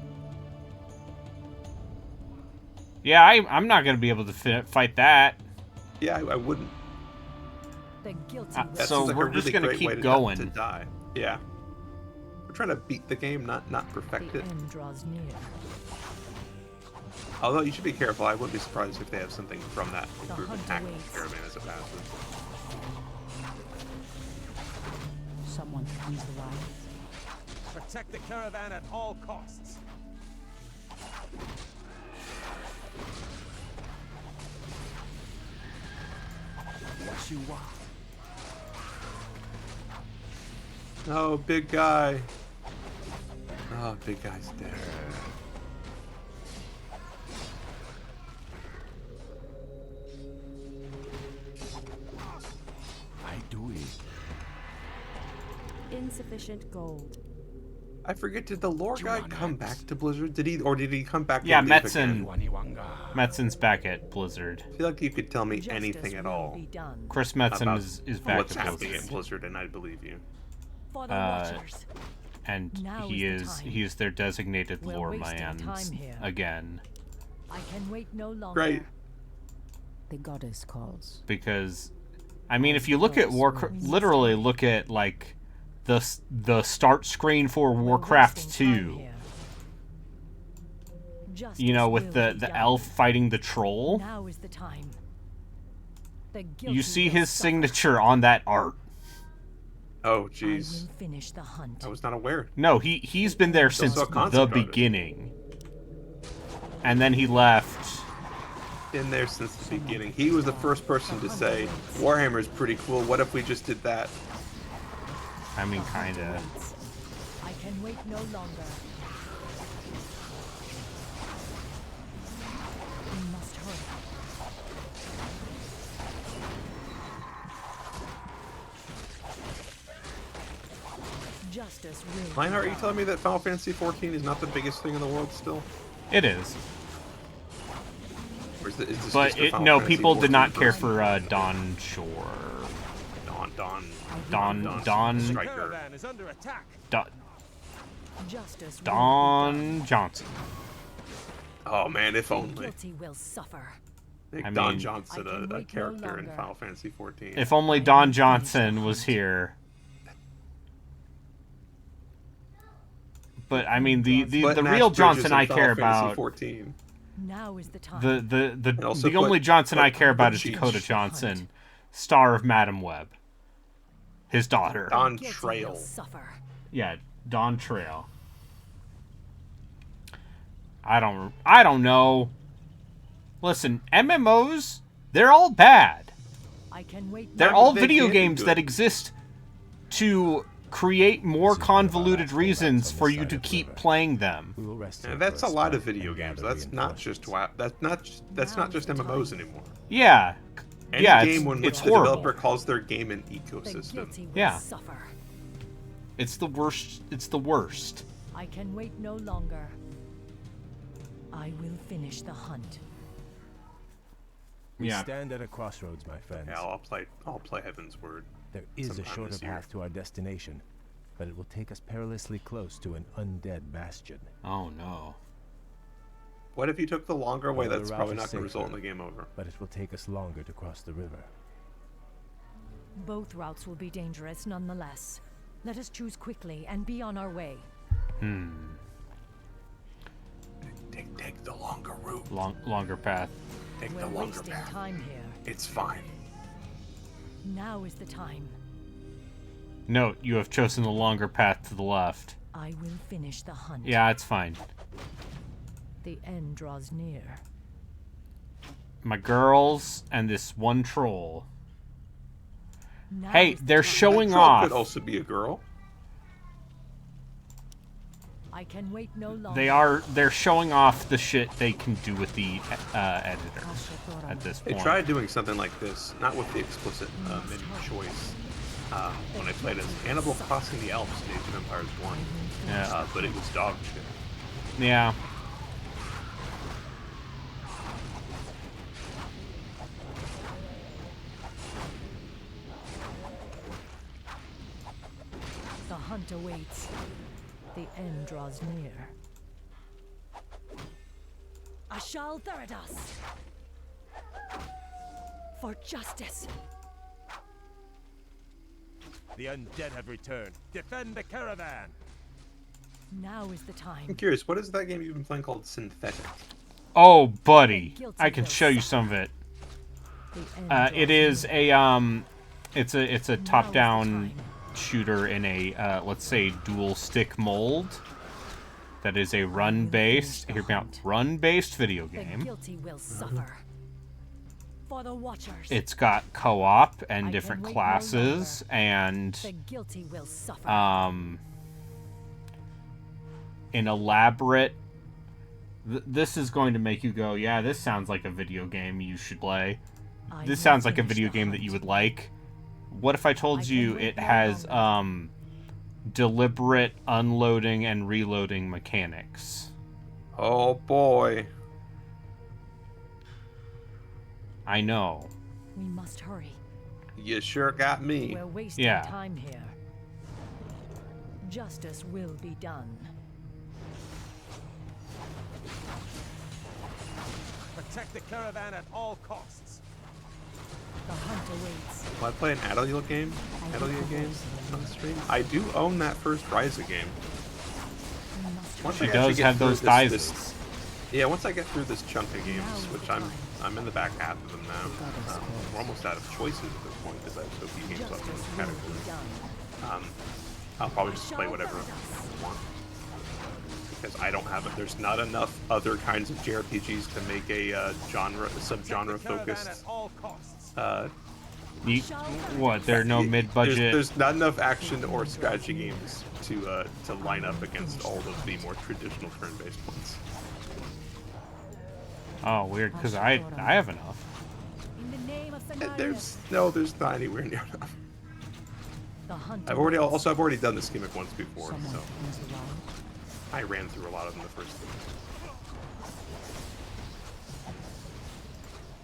Yeah, I'm not gonna be able to fight that. Yeah, I wouldn't. The guilty will That So seems like we're a just really gonna great keep way to going. to die. Yeah. We're trying to beat the game, not perfect The it. end draws near. Although you should be careful, I wouldn't be surprised if they have something from that The improved hunt attack awaits. caravan as a passive. Someone comes the rise. Protect the caravan at all costs. Yes, you are. Oh, big guy. Oh, big guy's dead. I do it. Insufficient gold. I forget, did the lore guy come back to Blizzard? Did he come back? Yeah, and leave Metzen. again? Metzen's back at Blizzard. I feel like you could tell me Justice anything at will all be done. Chris Metzen about is back what's at happening Blizzard. at Blizzard, and I believe you. For the Uh, Watchers. And Now he is the is time. he is their designated We're lore wasting man time here. again. I can wait no longer. Great. The goddess calls. Because I mean if you look at Warcraft, literally look at like the start screen for We're Warcraft wasting time 2, here. you know, Justice with will the be the done. elf fighting the troll. Now is the time. The You guilty see will his suffer. signature on that art. Oh, I jeez. will finish the hunt. I was not aware. No, he's been there since saw concept the art of it. beginning. And then he left. Been there since the beginning. He was the first person to say, Warhammer's pretty cool, what if we just did that? I mean, kinda. I can wait no longer. We must hurry. Justice will. Lionheart, are you telling me that Final Fantasy XIV is not the biggest thing in the world still? It is. Or is this But just a Final no, Fantasy people did 14 not care version? for Don Shore. Don Striker. Caravan is under attack. Justice will Don Johnson. Oh man, if be only. guilty will suffer. Make I Don mean- Johnson I can a wait no character in longer. Final Fantasy XIV. If only Don Johnson was here. But I mean, the But real Nash Bridges Johnson in I Final care Fantasy about. 14. Now is the time. And also The only put- Johnson I care about put is Cheech. Dakota Johnson, star of Madam Web. His daughter. Don Guilty will Trail. suffer. Yeah, Don Trail. I don't know. Listen, MMOs, they're all bad. I can wait. They're I all mean, they video can be games good. that exist to create more This is one of our convoluted last reasons holdouts on for this you side to of the keep river. playing them. We will rest And here that's for a lot spell of video and games. gather That's not just reinforcements. that's not just MMOs anymore. Yeah. Any Yeah, game in which it's the horrible. developer calls their game an The ecosystem. guilty will Yeah. suffer. It's the worst. It's the worst. I can wait no longer. I will finish the hunt. We Yeah. stand at a crossroads, my friends. Yeah, I'll play Heaven's Word. There is a sometime shorter this year. path to our destination, but it will take us perilously close to an undead bastion. Oh no. What if you took the longer way? Well, the That's route probably is not going to result in safer, the game over. But it will take us longer to cross the river. Both routes will be dangerous nonetheless. Let us choose quickly and be on our way. Take the longer route. Longer path. Take We're the longer wasting path. time here. It's fine. Now is the time. Note, you have chosen the longer path to the left. I will finish the hunt. Yeah, it's fine. The end draws near. My girls and this one troll. Now Hey, is the they're time. showing Troll off. could also be a girl. I can wait no longer. They're showing off the shit they can do with the editors at this They point. tried doing something like this, not with the explicit mid-choice. When I played as Animal Crossing the Alps in Age of Empires 1. Yeah. But it was dog shit. Yeah. The hunt awaits. The end draws near. Ashal Theridas! For justice! The undead have returned. Defend the caravan! Now is the time. I'm curious, what is that game you've been playing called Synthetic? Oh, buddy, I can show you some of it. The end It draws is near. a it's a Now is the top-down time. shooter in a let's say dual stick mold. That is a run-based. Hear me out. Run-based video The game. guilty will suffer. For the Watchers. It's got co-op I and can different wait no classes and The guilty will suffer. an elaborate. This is going to make you go, yeah, this sounds like a video game you should play. I This will sounds like a finish video the game that hunt. you would like. What if I told I you can wait it no has longer. deliberate unloading and reloading mechanics? Oh boy. I know. We must hurry. You sure got me. We're wasting Yeah. time here. Justice will be done. Protect the caravan at all costs. The hunt awaits. Will I play an Atelier game? Atelier game on the stream? I do own that first Ryza game. We must Once She I actually does get have through those this- yeah, once I get through this chunk of games, Now is which the I'm time. in the back half of them now. We're almost out of choices at this point because I have so few games left in Justice this will be category. done. I'll probably just play whatever I want. Because I don't have it. There's not enough other kinds of JRPGs to make a genre, subgenre Protect the caravan focused. at all costs. What? There are no mid-budget. There's not enough action or strategy games to line up against all of the more traditional turn-based ones. Oh, weird, because I have enough. In the name of There's not anywhere near enough. the hunt I've awaits. already done this gimmick once before, so I ran through a lot of them the first time.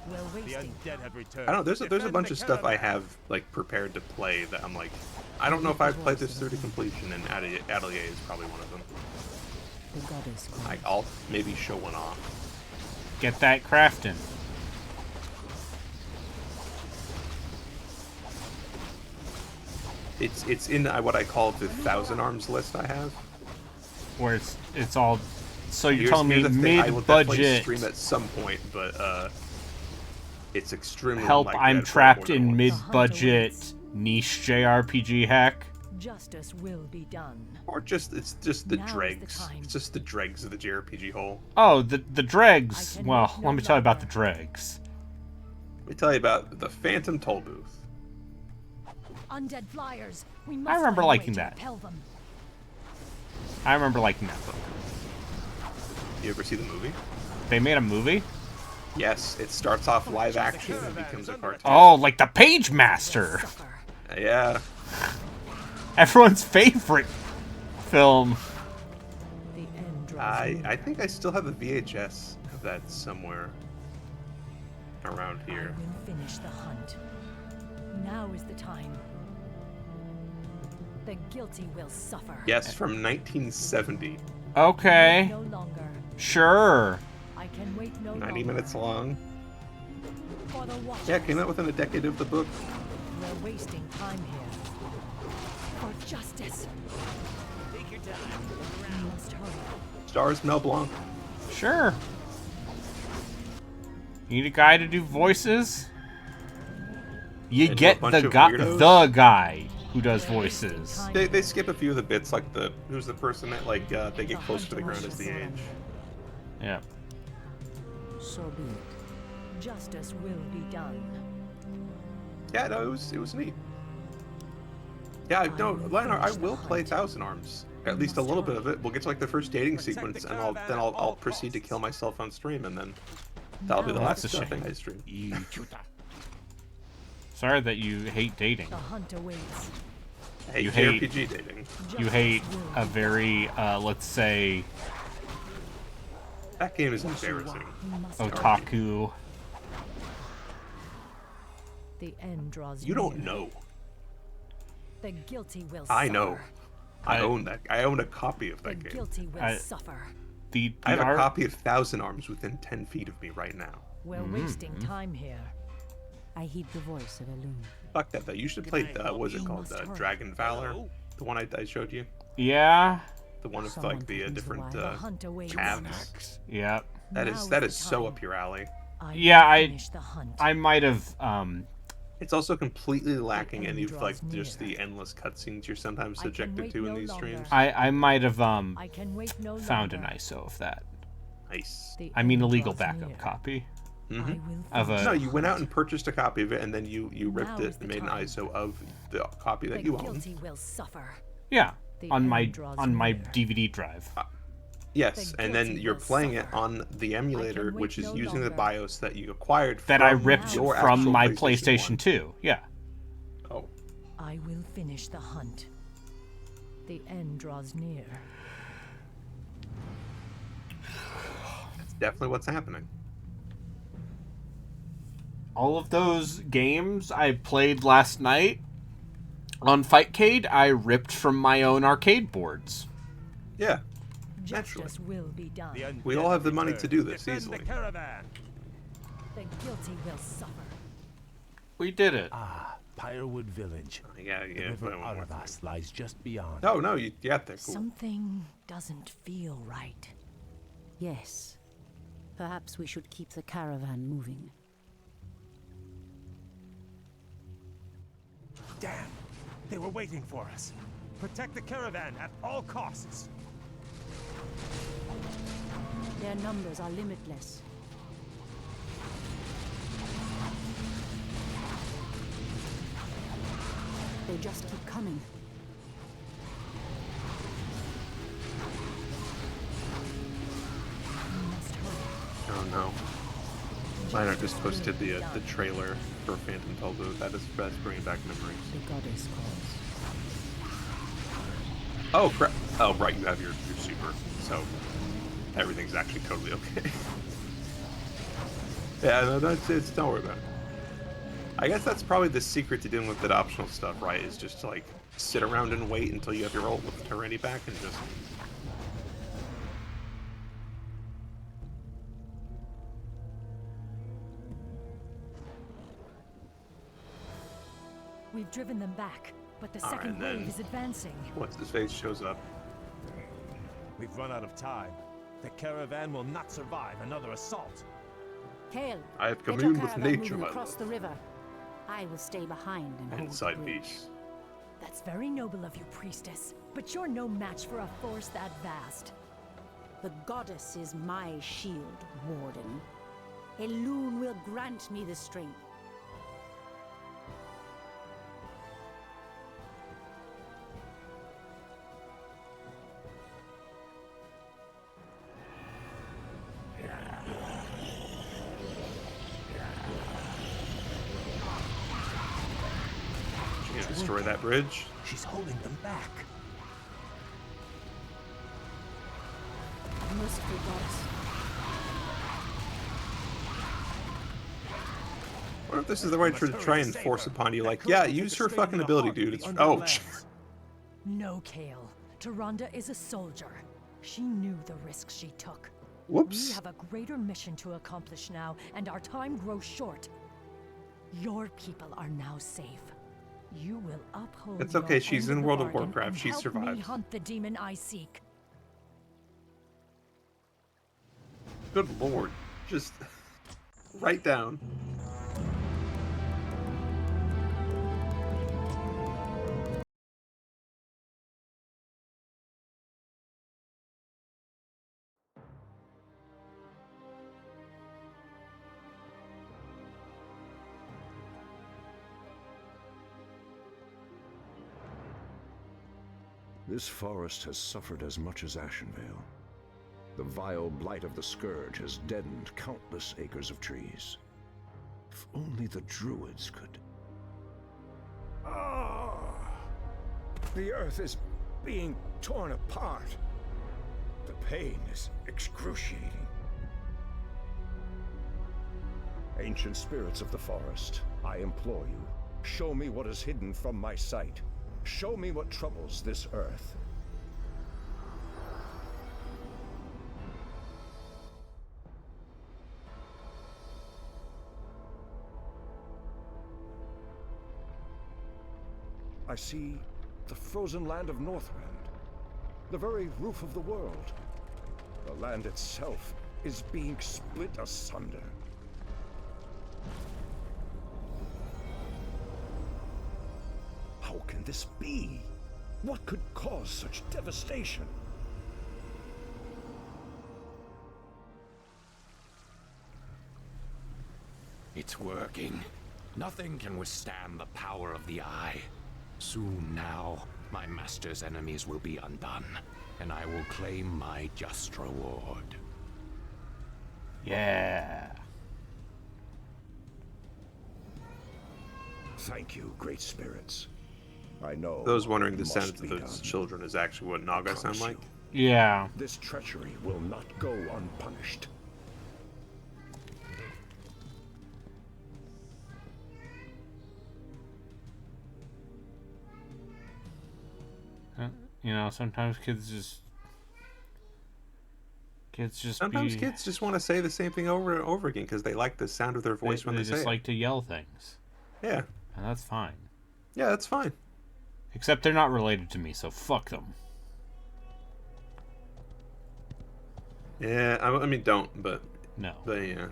We're The wasting. undead have returned. I don't know. There's a Defend bunch the of stuff I caravan. have like prepared to play that I'm like, I don't know if I've played this through to completion, and Atelier is probably one of them. The goddess I'll maybe show one off. Get that crafting. It's in what I call the Thousand Arms list I have. Where it's all. So you're Here's- telling me here's the thing, I will definitely mid-budget. stream at some point, but it's extremely Help! unlikely I'm I'd play trapped more than in once. mid-budget niche JRPG hack. Justice will be done. Or it's just the Now is the dregs. time. It's just the dregs of the JRPG hole. Oh, the dregs. I can Well, wait no let me tell you about the longer. dregs. me tell you about the Phantom Toll Booth. Undead flyers. We I must remember find a way liking to that. repel them. I remember liking that book. You ever see the movie? They made a movie? Yes, it starts off live action and becomes a cartoon. Oh, like the Page Master. Yeah. Everyone's favorite film. I think I still have the VHS of that somewhere around here. I will finish the hunt. Now is the time. The guilty will suffer. Yes, from 1970. Okay. No longer. Sure. I can wait no 90 longer. minutes long. For the watchers. Yeah, it came out within a decade of the book. We're wasting time here. For justice. Take your time. We must hurry. Stars Mel Blanc. Sure. You need a guy to do voices? You And get a bunch the of guy, weirdos? the guy who does voices. They skip a few of the bits, like who's the person that they get closer to the ground as they age. Yeah. So be it. Justice will be done. Yeah, no, it was neat. Yeah, no, Leonard, I will play Thousand Arms. At least a little bit of it. We'll get to like the first dating sequence, and I'll proceed to kill myself on stream, and then that'll be the last That's a thing I stream. Sorry that you hate dating. The hunt awaits. Hey, You hate JRPG dating. You hate a very let's say That game is embarrassing. otaku. The end draws You don't near. know. The guilty will I suffer. know. I own that. I own a copy of The that game. guilty will suffer. I have a copy of Thousand Arms within 10 feet of me right now. We're wasting time here. I heed the voice of a loon. Fuck that though. You should play what was it called? Dragon Valor, the one I showed you. Yeah. The one of like the different hunt awaits. calves. Yeah. That is so up your alley. Yeah, I might have It's also completely lacking any of like just the endless cutscenes you're sometimes subjected to in these streams. I might have can wait no found an longer. ISO of that. Nice. I mean a legal backup copy. Of a No, you went out and purchased a copy of it, and then you ripped it and made an ISO of the copy that you own. Guilty will suffer. Yeah, The on end my draws DVD drive. Yes, The and then guilty you're will playing it suffer. on the emulator, wait which is no using the longer. BIOS that you acquired That from I ripped your from actual my PlayStation PlayStation 2. Yeah. 1. Oh. I will finish the hunt. The end draws near. That's definitely what's happening. All of those games I played last night on Fightcade, I ripped from my own arcade boards. Yeah. Justice will be done. We all have the money to do this easily. The guilty will suffer. We did it. Ah, Pyrewood Village. Yeah, The yeah. river but one more Arvas lies just beyond. No, you got there. Cool. Something doesn't feel right. Yes. Perhaps we should keep the caravan moving. Damn! They were waiting for us. Protect the caravan at all costs. Their numbers are limitless. They just keep coming. Oh no. Liner just posted the trailer for Phantom Tollbooth. That's bringing back memories. The goddess calls. Oh crap! Oh right, you have your super, so everything's actually totally okay. Yeah, no, it's don't worry about it. I guess that's probably the secret to dealing with that optional stuff, right? Is just to like sit around and wait until you have your ult with the ready back and just. We've driven them back, but the All right, second then. wave is advancing. Once his face shows up. We've run out of time. The caravan will not survive another assault. Kale, I have get your communed with caravan nature, moving my across love. the river. I will stay behind and hold the Inside bridge. peace. That's very noble of you, priestess, but you're no match for a force that vast. The goddess is my shield, Warden. A loon will grant me the strength. destroy that bridge. She's holding them back. Merciful gods. What if this is the way to try and force upon you? Like, yeah, use her fucking ability, dude. It's No, Kale. Tyrande is a soldier. She knew the risks she took. Whoops. We have a greater mission to accomplish now, and our time grows short. Your people are now safe. You will uphold. It's okay. your She's end in the World of bargain Warcraft. and She help survived. me hunt the demon I seek. Good lord. Just write down. This forest has suffered as much as Ashenvale. The vile blight of the Scourge has deadened countless acres of trees. If only the druids could... Ah! The earth is being torn apart. The pain is excruciating. Ancient spirits of the forest, I implore you, show me what is hidden from my sight. Show me what troubles this earth. I see the frozen land of Northrend, the very roof of the world. The land itself is being split asunder. How can this be? What could cause such devastation? It's working. Nothing can withstand the power of the Eye. Soon now, my master's enemies will be undone, and I will claim my just reward. Yeah. Thank you, great spirits. I know. Those wondering, the it sound must of be those done. children is actually what Naga sound like. Yeah. This treachery will not go unpunished. You know, sometimes kids Sometimes kids just want to say the same thing over and over again because they like the sound of their voice when they say just it. like to yell things. Yeah. And that's fine. Yeah, that's fine. Except they're not related to me, so fuck them. Yeah, I mean, don't, but... No. But, yeah.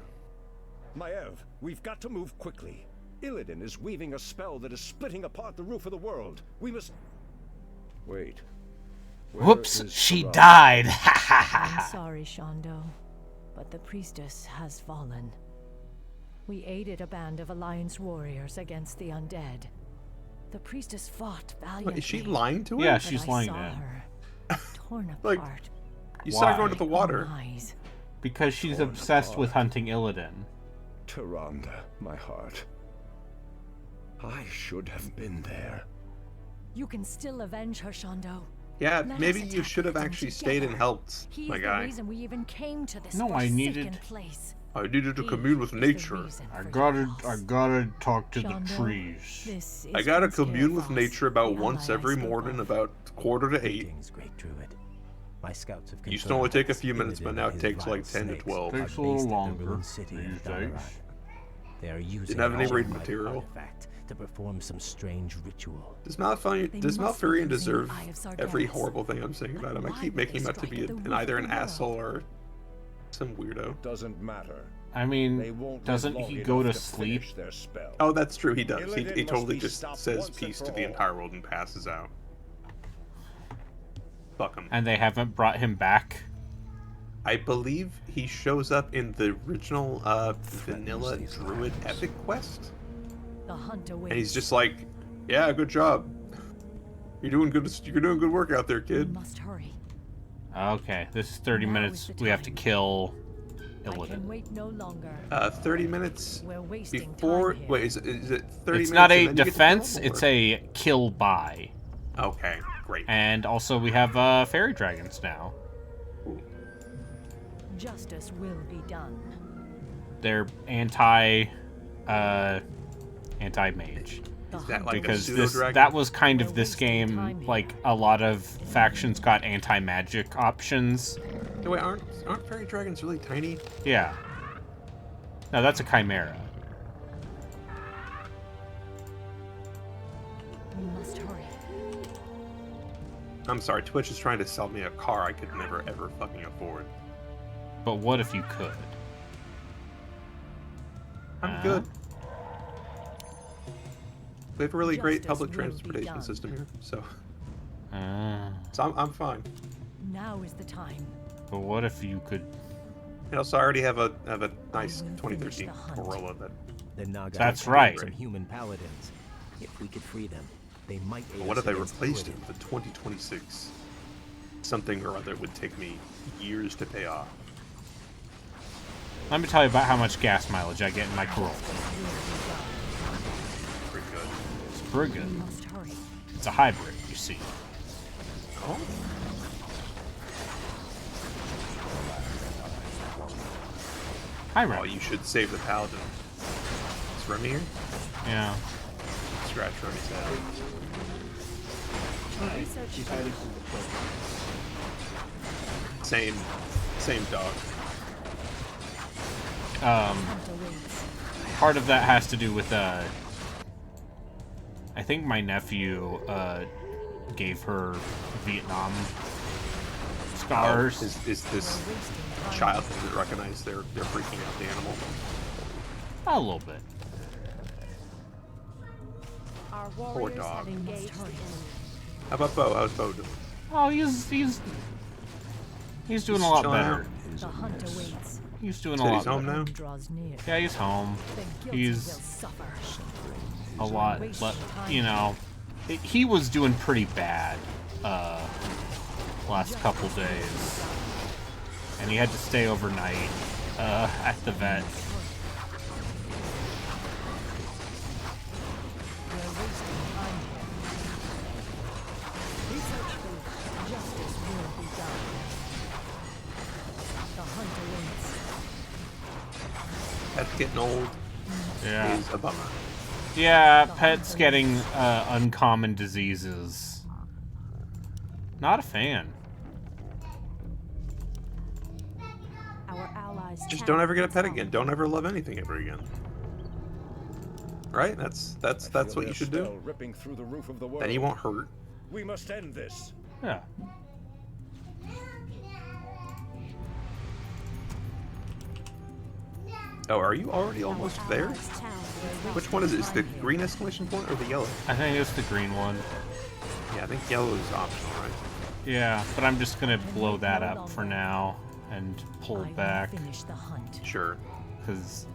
Maev, we've got to move quickly. Illidan is weaving a spell that is splitting apart the roof of the world. We must... Wait. Where Whoops, is she Tyrande? died. I'm sorry, Shondo, but the priestess has fallen. We aided a band of Alliance warriors against the undead. The priestess fought valiantly. Wait, is she lying to him? Yeah, but she's I lying saw to him. her torn Like, apart. You saw her going to Why? the water. Eyes. Because she's obsessed with hunting Illidan. Tyrande, my heart. I should have been there. You can still avenge her, Shondo. Yeah, Let maybe us you attack should have them actually stayed and together. helped, He's my the guy. reason we even came to this No, I forsaken needed- place. I needed to He commune with is the nature. reason I for gotta your loss. talk to the Shondo, trees. This is I gotta Prince commune with Kael'thas, nature about the once ally I every spoke morning, of. about 7:45. Greetings, great druid. My scouts have Used to confirmed only take a that few minutes, Illidan but now and it his takes vile like 10 to snakes 12. are Takes a little based at the longer ruined city these of Dalaran. days. They are using Didn't have any an read almighty material. artifact to perform some strange ritual. Does They Malfurion must be Malfurion using deserve the Eye of every Sargeras. horrible thing I'm saying about him? I Why keep would making they him out to strike be at the roof either of an the world? asshole or some weirdo. Doesn't matter. I They mean, won't doesn't live long he go to enough sleep? finish their spell. Oh, that's true, he does. He Illidan must totally be just stopped says once and peace for to the all. entire world and passes out. Fuck him. And they haven't brought him back? I believe he shows up in the original vanilla druid epic quest. The hunt awaits. And he's just like, yeah, good job. You're doing good work out there, We kid. must hurry. Okay, this is 30 Now minutes. is the We have to time. kill I Illidan. can wait no longer. 30 minutes We're wasting before. time here. Wait, is it 30 minutes? It's not a and then you get to defense, kill 'em, it's or- a kill by. Okay, great. And also we have fairy dragons now. Justice will be done. They're anti-mage. Is that like Because a this pseudo-dragon? that was kind of this game, like a lot of factions got anti-magic options. No, wait, aren't fairy dragons really tiny? Yeah. No, that's a chimera. We must hurry. I'm sorry, Twitch is trying to sell me a car I could never ever fucking afford. But what if you could? I'm good. We have a really great Justice public will be transportation done. system here, so Uh, I'm fine. Now is the time. but what if you could? And also, I already have a nice will 2013 finish the hunt. Corolla that. The Naga That's have right. some human paladins. If we could free them, they might aid What us if I against replaced it Illidan. with a 2026 something or other would take me years to pay off? Let me tell you about how much gas mileage I get in my Corolla. Pretty good. It's pretty We good. must hurry. It's a hybrid, you see. Oh. Hi, Oh, Remy. you should save the paladin. Is Remy here? Yeah. Scratch Remy's head. Same dog. Part of that has to do with I think my nephew gave her Vietnam scars. Is this child doesn't recognize they're freaking out the animal? A little bit. Our warriors dog. have engaged the enemy. How about Bo? How's Bo doing? Oh, he's doing a lot chilling better. out? The hunt awaits. He's doing a Said lot he's home better. now? Draws near. Yeah, he's home. The guilty He's will suffer. a lot, but you know, he was doing pretty bad last couple days, and he had to stay overnight at the vet. We're wasting time here. Research faith. Justice will be done. The hunt awaits. That's getting old. Yeah. Is a bummer. Yeah, pets getting uncommon diseases. Not a fan. Our allies Just challenge don't ever get a the pet town. again. Don't ever love anything ever again. Right? That's what you should do. Ripping through the roof of the world. Then you won't hurt. We must end this. Yeah. Oh, are you already almost there? Allies' town will Which one is it? Is the green exclamation point or the yellow? I think it's the green one. Yeah, I think yellow is optional, right? Yeah, but I'm just gonna blow that up for now and pull I will back finish the hunt. Sure. because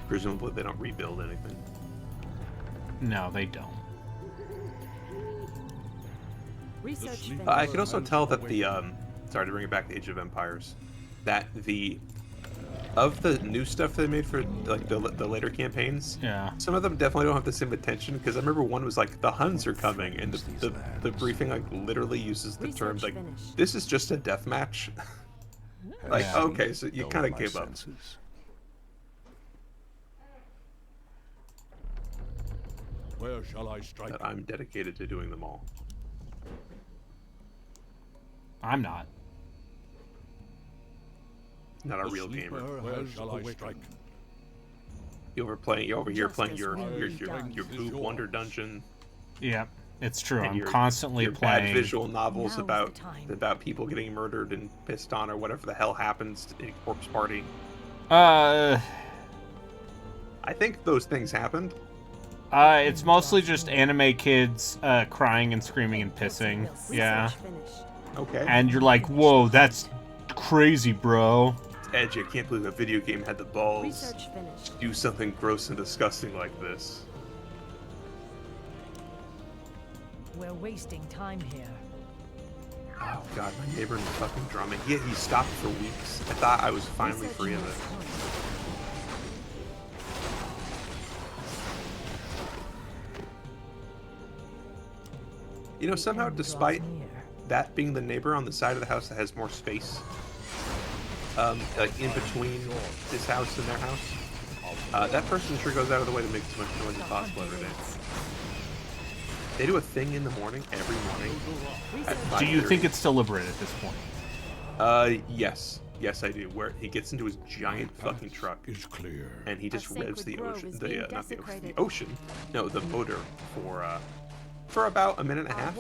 Presumably they don't rebuild anything. no, they don't. Research finished. I could also tell that the sorry to bring it back to Age of Empires, that of the new stuff they made for like the later campaigns, Yeah. some of them definitely don't have the same attention, because I remember one was like the Huns are coming, and the briefing like literally uses the terms like finished. this is just a death match. Like Yeah. okay, so you kind of gave up. Where shall I strike? That I'm dedicated to doing them all. I'm not. Not a The real gamer. sleeper Where shall I strike? You're over here playing your Justice will your be your, done. your Boop Wonder Dungeon. Yeah, it's true. And I'm your, constantly your playing. bad visual novels Now's the about time. people getting murdered and pissed on or whatever the hell happens in Corpse Party. Uh, I think those things happened. it's mostly just anime kids crying and screaming and pissing. Yeah, Research finished. Okay. and you're like, whoa, that's crazy, bro. It's edgy. I can't believe a video game had the balls Research finished. to do something gross and disgusting like this. We're wasting time here. Oh god, my neighbor was fucking drumming. He stopped for weeks. I thought I was finally free of it. You know, somehow, despite that being the neighbor on the side of the house that has more space, like in between this house and their house, that person sure goes out of the way to make as much noise as possible every day. They do a thing in the morning, every morning. Do you think it's deliberate at this point? Yes. Yes, I do. Where he gets into his giant fucking truck, is clear, and he just revs the ocean, the ocean, no, the motor for about a minute and a half,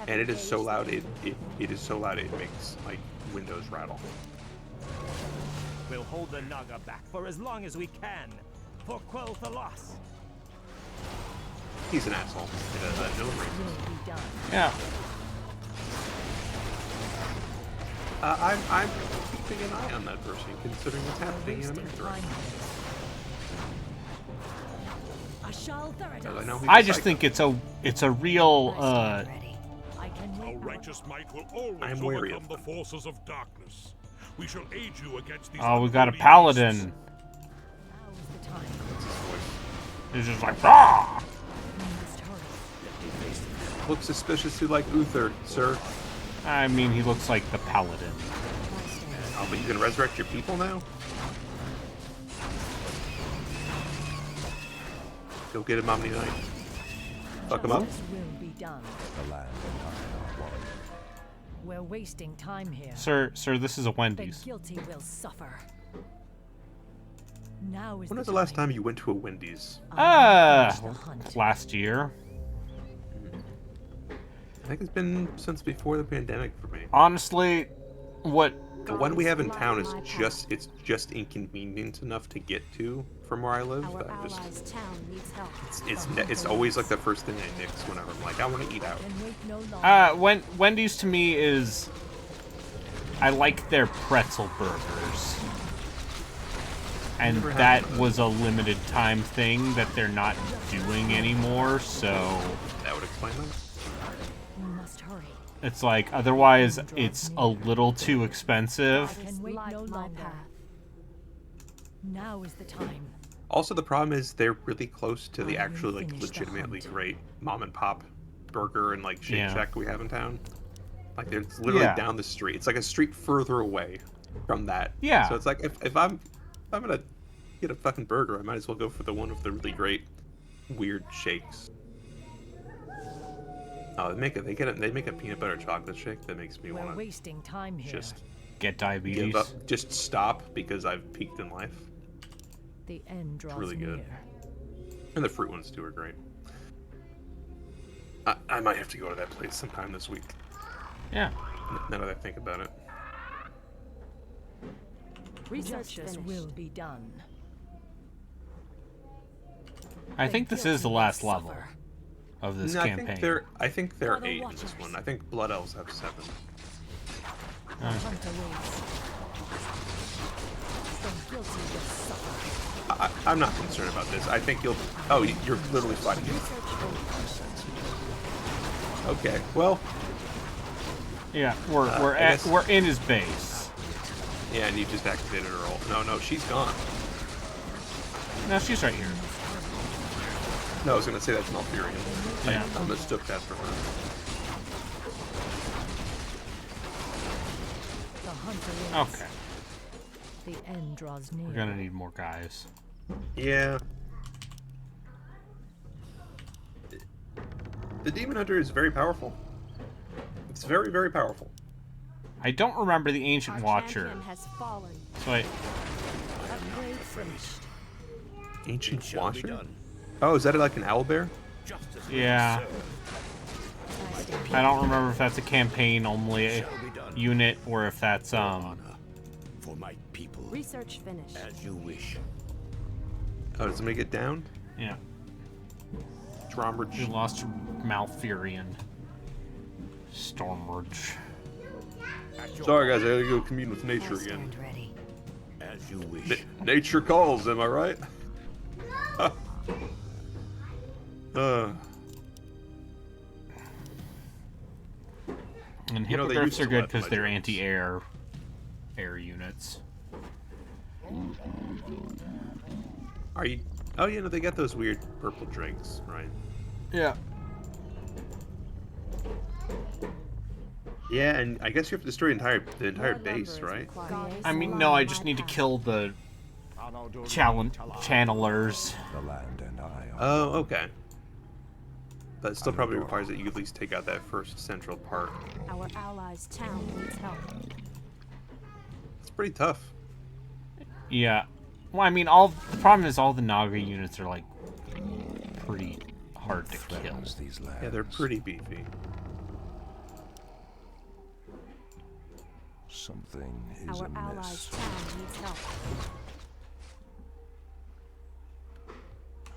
and it is so loud, it is so loud it makes like windows rattle. We'll hold the Naga back for as long as we can, for Quell the loss. He's an asshole. Yeah. I'm keeping an eye on that person, considering what's happening in America. I just think it's a real Our righteous might will always overcome the forces of darkness. We shall aid you against these. Oh, we got a paladin. He's just like, ah! Looks suspiciously like Uther, sir. I mean, he looks like the paladin. Oh, but you can resurrect your people now? Go get him, Omni Knight. Fuck him up. We're wasting time here. Sir, this is a Wendy's. The guilty will suffer. Now is When was the last time you went to a Wendy's? Last year. I think it's been since before the pandemic for me. Honestly, the one we have in town is just inconvenient enough to get to from where I live. It's always like the first thing I nix whenever I'm like, I want to eat out. Wendy's to me is, I like their pretzel burgers, and that was a limited time thing that they're not doing anymore. So that would explain that. It's like, otherwise it's a little too expensive. Now is the time. Also, the problem is they're really close to the actually like legitimately great mom and pop burger and like Shake Shack we have in town. Like they're literally down the street. It's like a street further away from that. Yeah. So it's like if I'm gonna get a fucking burger, I might as well go for the one with the really great weird shakes. Oh, they make a peanut butter chocolate shake that makes me want to just get diabetes. Give up, just stop because I've peaked in life. The end draws it's really good. Near. And the fruit ones too are great. I might have to go to that place sometime this week. Yeah. Now that I think about it. Research will be done. I think this is the last level of this campaign. I think there are 8 in this one. I think Blood Elves have 7. I'm not concerned about this. I think you'll... Oh, you're literally fighting it. Okay, well... Yeah, we're in his base. Yeah, and you just activated her ult. No, she's gone. No, she's right here. No, I was gonna say that's Malfurion. Yeah. I mistook that for her. Okay. The end draws near. We're gonna need more guys. Yeah. The Demon Hunter is very powerful. It's very, very powerful. I don't remember the Ancient Watcher. So Ancient Watcher? Oh, is that like an owlbear? Yeah. I don't remember if that's a campaign only unit or if that's for my people. Research finished. As you wish. Oh, does somebody get downed? Yeah. Stormridge. You lost to Malfurion. Stormridge. Sorry guys, I gotta go commune with nature again. As you wish. Nature calls, am I right? And You know, they hippogriffs used are to good let because they're legends. anti-air units. Are you? Oh, yeah, no, they got those weird purple drakes, right? Yeah. Yeah, and I guess you have to destroy the entire More base, lumber is right? required. I mean, no, I just need to kill the channelers. The land and I are Oh, okay. That still probably requires that you at least take out that first central part. Our allies' town needs help. It's pretty tough. Yeah. Well, I mean, the problem is all the Naga units are, like, pretty hard to kill. these lands. Yeah, they're pretty beefy. Something is Our amiss. allies' town needs help.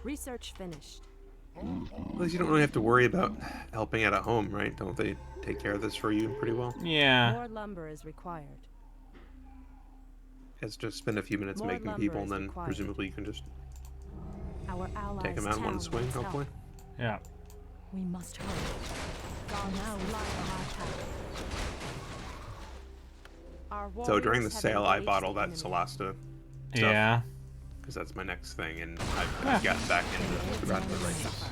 Research finished. Well, you don't really have to worry about helping out at home, right? Don't they take care of this for you pretty well? Yeah. More lumber is required. It's just spend a few minutes More making lumber people, is and then required. presumably you can just Our allies' take them out in one town swing, needs help. hopefully. Yeah. We must hurry. Now lie on our path. Our So during the warriors have sale, I engaged bought all the that enemy. Solasta stuff. Yeah. Because that's my next thing, and I've gotten back into Wrath of the Righteous.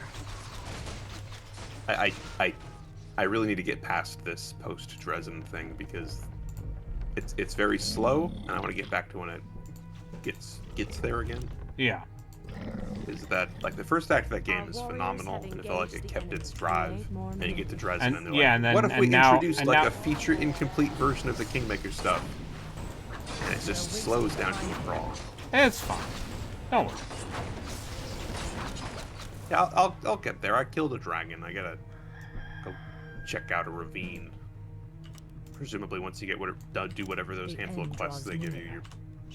I really need to get past this post-Dresden thing, because it's very slow, and I want to get back to when it gets there again. Yeah. Is that, like, the first act of that game is phenomenal, and it felt like it kept its drive, and you get to Dresden, and they're yeah, like, and then- what if we and now- introduced, and like, now- a feature-incomplete version of the Kingmaker stuff? And it just slows down to a crawl. It's fine. Don't worry. Yeah, I'll get there. I killed a dragon. I gotta go check out a ravine. Presumably, once you get do whatever those The handful of end quests they draws give you, near. you're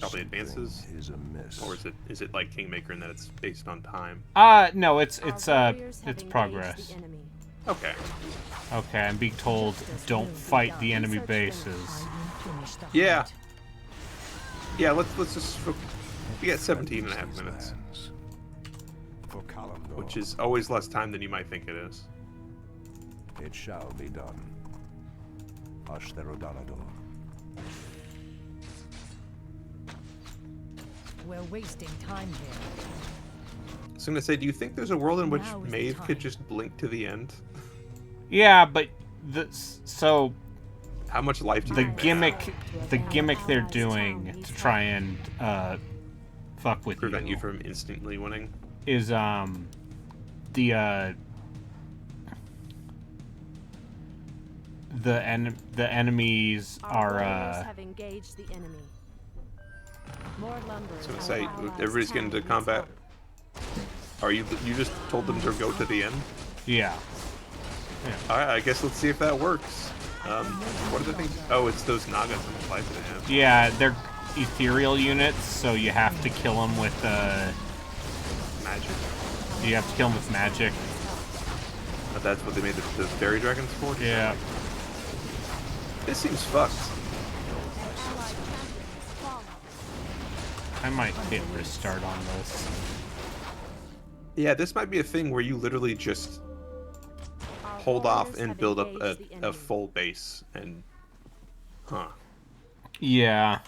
probably advances. Something is amiss. Or is it like Kingmaker in that it's based on time? No, it's Our warriors have engaged progress. the enemy. Okay. Okay, I'm being told don't fight the enemy bases. Yeah. Yeah, let's just we got 17 and a half minutes, Lands. For Kalimdor, which is always less time than you might think it is. it shall be done. Ashtherodalador. We're wasting time here. I was gonna say, do you think there's a world in which Now is the Maeve time. could just blink to the end? Yeah, but so How much life do you the think they have? gimmick they're doing to try and fuck with Prevent you from instantly winning? is the enemies Our warriors are have engaged the enemy. More lumber. I was is gonna say, required. everybody's getting into combat. Are you just told them to go to the end? yeah. Alright, I guess let's see if that works. What are the things? Oh, it's those Nagas and the life they have. Yeah, they're ethereal units, so you have to kill them with Magic. you have to kill them with magic. But that's what they made the fairy dragons for? Yeah. This seems fucked. Allied champion has fallen. I might hit restart on this. Yeah, this might be a thing where you literally just Our hold off warriors and have build up engaged the a enemy. full base and... Huh. Yeah.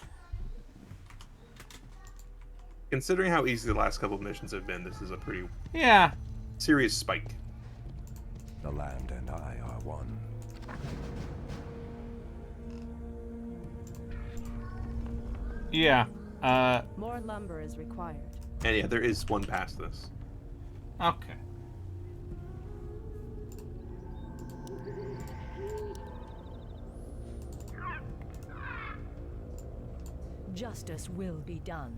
Considering how easy the last couple of missions have been, this is a pretty Yeah. serious spike. The land and I are one. Yeah. More lumber is required. And yeah, there is one past this. Okay. Justice will be done.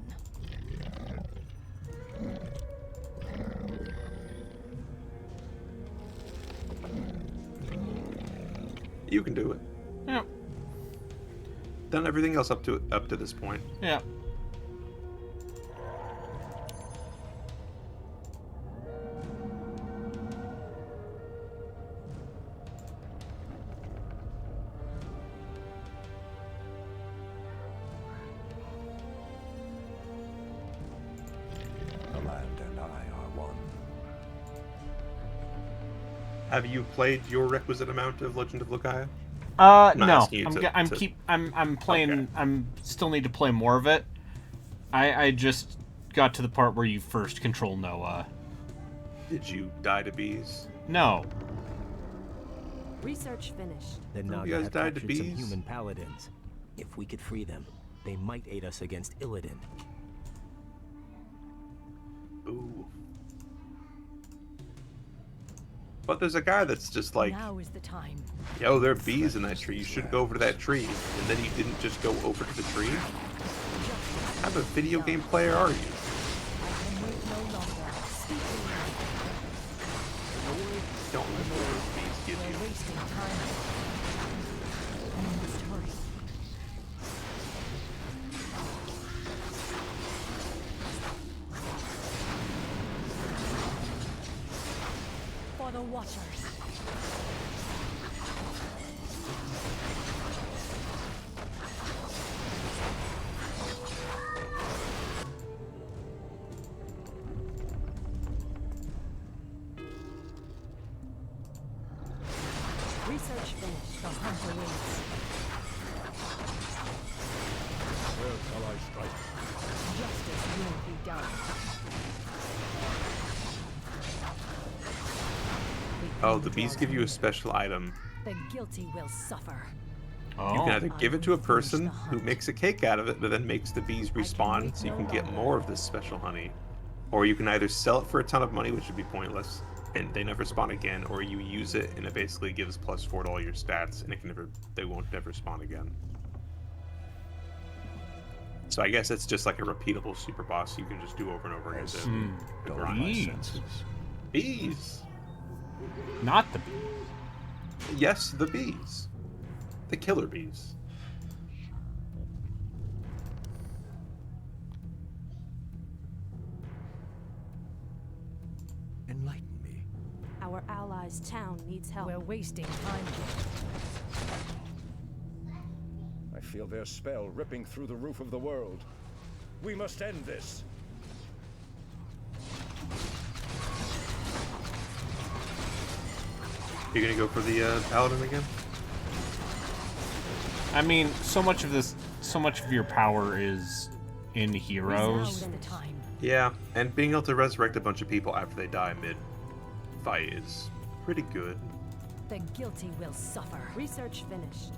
You can do it. Yep. Done everything else up to this point. Yeah. The land and I are one. Have you played your requisite amount of Legend of Lucaia? not No. asking you I'm playing. Okay. I'm still need to play more of it. I just got to the part where you first control Noah. Did you die to bees? No. Research finished. The You Naga guys have died to captured some bees? human paladins. If we could free them, they might aid us against Illidan. Ooh. But there's a guy that's just like, Now is the time. yo, there are bees in that tree. You should go over to that tree. And then you didn't just go over to the tree? What type of video game player are you? I can wait no longer. Don't let those bees get We're you. wasting time. We must hurry. For the Watchers. Research finished. The hunter waits. Where shall I strike? Justice will be done. Oh, the bees give you a special item. The guilty will suffer. Oh. You can either give it to a person who makes a cake out of it, but then makes the bees respawn, so you can get more of this special honey. Or you can either sell it for a ton of money, which would be pointless, and they never spawn again, or you use it and it basically gives +4 to all your stats, and they won't never spawn again. So I guess it's just like a repeatable super boss you can just do over and over again. to Dull grind. my Bees. senses. Bees. Not the bee. Yes, the bees. The killer bees. Enlighten me. Our allies' town needs help. We're wasting time here. I feel their spell ripping through the roof of the world. We must end this. You gonna go for the paladin again? I mean, so much of your power is in Now heroes. is the time. Yeah, and being able to resurrect a bunch of people after they die mid-fight is pretty good. The guilty will suffer. Research finished.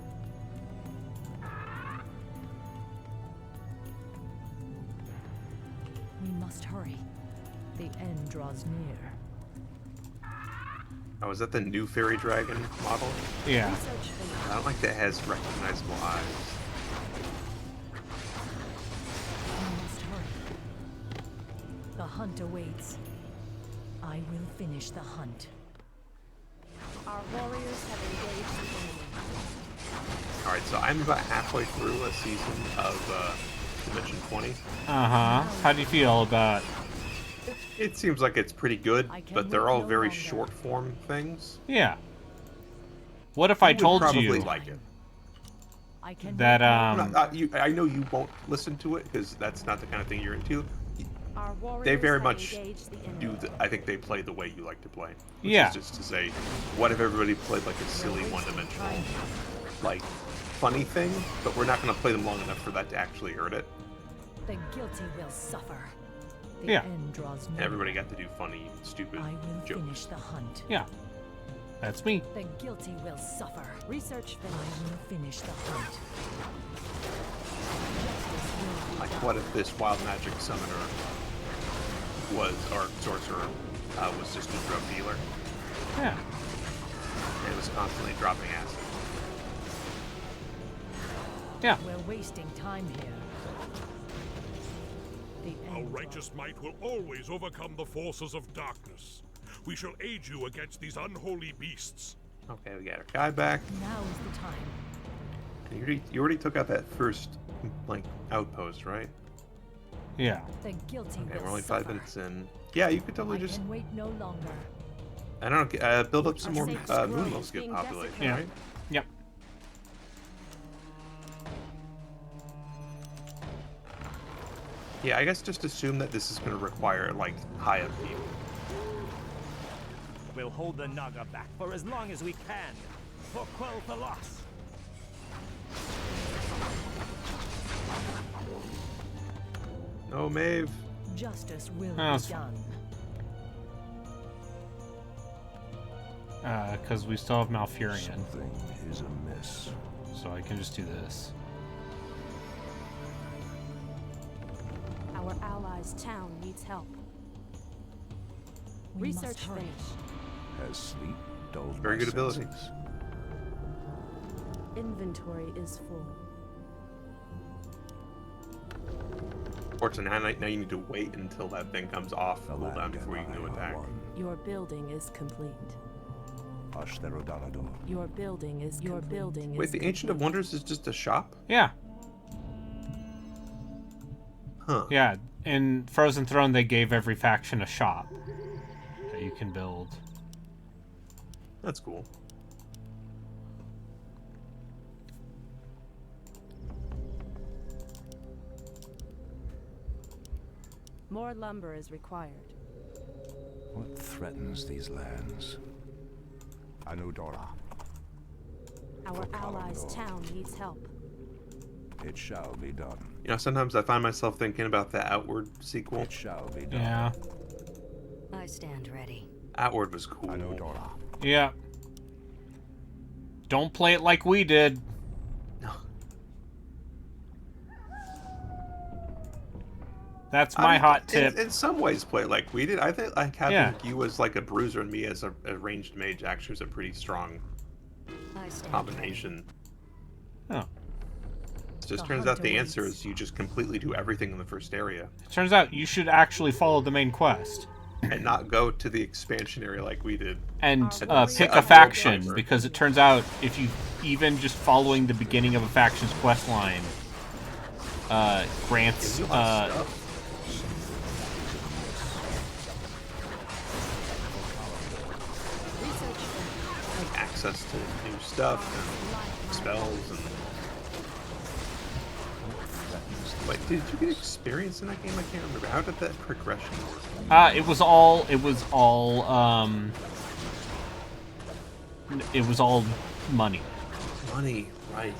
We must hurry. The end draws near. Oh, is that the new fairy dragon model? Yeah. Research finished. I don't like that it has recognizable eyes. We must hurry. The hunt awaits. I will finish the hunt. Our warriors have engaged the enemy. Alright, so I'm about halfway through a season of Dimension 20. Uh-huh. How do you feel about... It seems like it's pretty good, I can but they're wait all no very longer. short form things. Yeah. What if I would told probably you like it. I can that, I know you won't listen to it because that's not the kind of thing you're into. Our warriors They very have much engaged the enemy. I think they play the way you like to play. Which Yeah. is just to say, what if everybody played like a silly one-dimensional, like, funny thing, but we're not going to play them long enough for that to actually hurt it. The guilty will suffer. The Yeah. end draws near. Everybody got to do funny, stupid I will jokes. finish the hunt. Yeah. That's me. The guilty will suffer. Research I finished. will finish the hunt. Justice will be Like, done. what if this wild magic summoner was, or sorcerer, was just a drug dealer Yeah. and was constantly dropping acid? Yeah. We're wasting time here. The Our end righteous might will always overcome the forces of darkness. We shall aid you against these unholy beasts. Okay, we got our guy back. Now is the time. You already took out that first, like, outpost, right? Yeah. The guilty Okay, will we're only suffer. 5 minutes in. Yeah, you could totally I just, can wait no longer. I don't know, build up some more Our safe moon scroll wolves is get being populated, desecrated. right? Yep. Yeah, I guess just assume that this is going to require, like, high upkeep. We'll hold the Naga back for as long as we can. For quell the loss. No, Maeve. Justice will Oh, be that's done. Because we still have Malfurion. Something is amiss. So I can just do this. Our allies' town needs help. We must Research hurry. finished. Has sleep dulled Very my good ability. senses? Inventory is full. Fortunately, now you need to wait until that thing comes off The cooldown land before you and can go I are attack. one. Your building is complete. Ashtherodarador. Your building is complete. Wait, the Ancient of Wonders is just a shop? Yeah. Huh. Yeah. In Frozen Throne, they gave every faction a shop that you can build. That's cool. More lumber is required. What threatens these lands? Anudora. Our allies' town needs help. It shall be done. You know, sometimes I find myself thinking about the Outward sequel. It shall be done. Yeah. I stand ready. Outward was cool. Anudora. Yeah. Don't play it like we did. No. That's my hot in, tip. In some ways, play it like we did. I think like having Yeah. you as like a bruiser and me as a ranged mage actually was a pretty strong I stand combination. Oh. It just The turns out hunter the answer waits. is you just completely do everything in the first area Turns out you should actually follow the main quest. and not go to the expansion area like we did. And Our pick warrior a faction, timer. because it turns out if you even just following the beginning of a faction's quest line grants Gives you a lot of stuff. Like access to new stuff and spells and. Wait, did you get experience in that game? I can't remember. How did that progression work? it was all money. Money, right?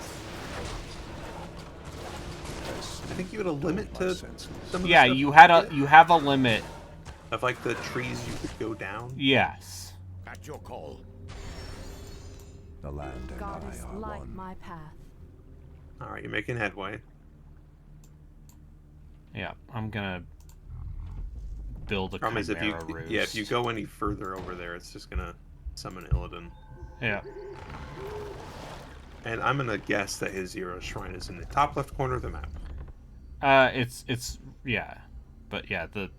I think you had a limit to some of the Yeah, stuff you could have a limit. get, of like the trees you could go down. Yes. At your call. The land and Goddess, I are light one. my path. All right, you're making headway. Yeah, I'm gonna build a Problem is, if you Chimera Roost. if you go any further over there, it's just gonna summon Illidan. Yeah. And I'm gonna guess that his Zero Shrine is in the top left corner of the map. It's yeah, but yeah, the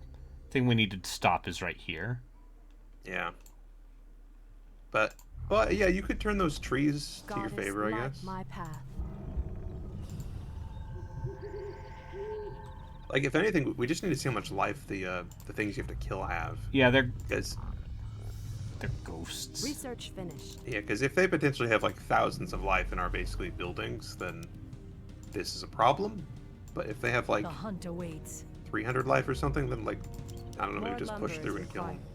thing we need to stop is right here. Yeah. But well, yeah, you could turn those trees to your Goddess, favor, I light guess. my path. Like, if anything, we just need to see how much life the things you have to kill have. Yeah, they're Because ghosts. Research finished. yeah, because if they potentially have like thousands of life and are basically buildings, then this is a problem. But if they have like The hunt awaits. 300 life or something, then like I don't know, maybe More just lumber push is through and kill them. required.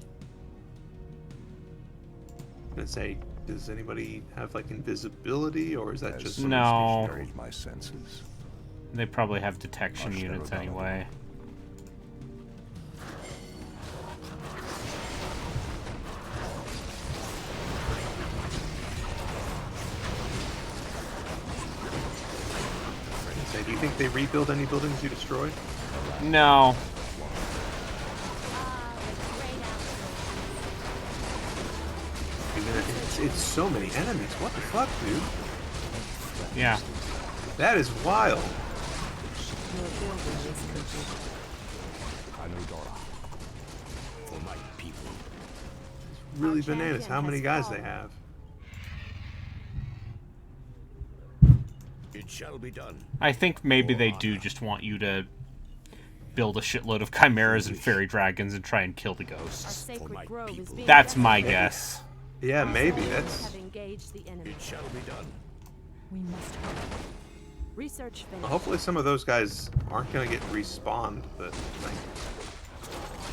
And say, does anybody have like invisibility, or is that As just No. dulled my senses. They probably have detection Gosh, units they're about anyway. say, do you think they rebuild any buildings you destroy? No. Even it's so many enemies. What the fuck, dude? Yeah. That is wild. Your building is complete. Anudora. For my people. Really Our bananas. champion How many has guys they fallen. have? It shall be done. I think maybe they do just want you to build a shitload of chimeras and fairy dragons and try and kill the Our ghosts. my sacred grove is people. being That's my desecrated. guess. Yeah, Our maybe. soldiers That's have engaged the enemy. It shall be done. We must hurry. Research finished. well, hopefully some of those guys aren't gonna get respawned. But like,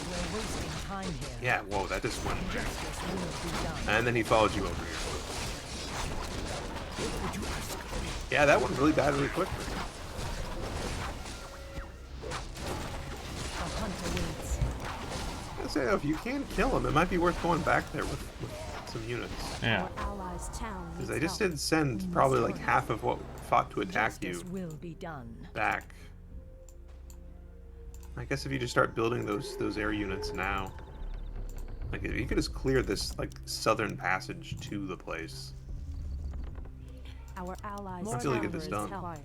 We're wasting time here. yeah, whoa, that just went. Justice will be done. And then he followed you over here. Yeah, that went really bad really quickly. The hunter waits. I say, if you can kill him, it might be worth going back there with some units. Yeah. Our allies' town Because needs I just help. did send probably like half of what fought to attack Justice you will be done. back. I guess if you just start building those air units now, like if you could just clear this like southern passage to the place. Our allies' Let's really town get this is done. required.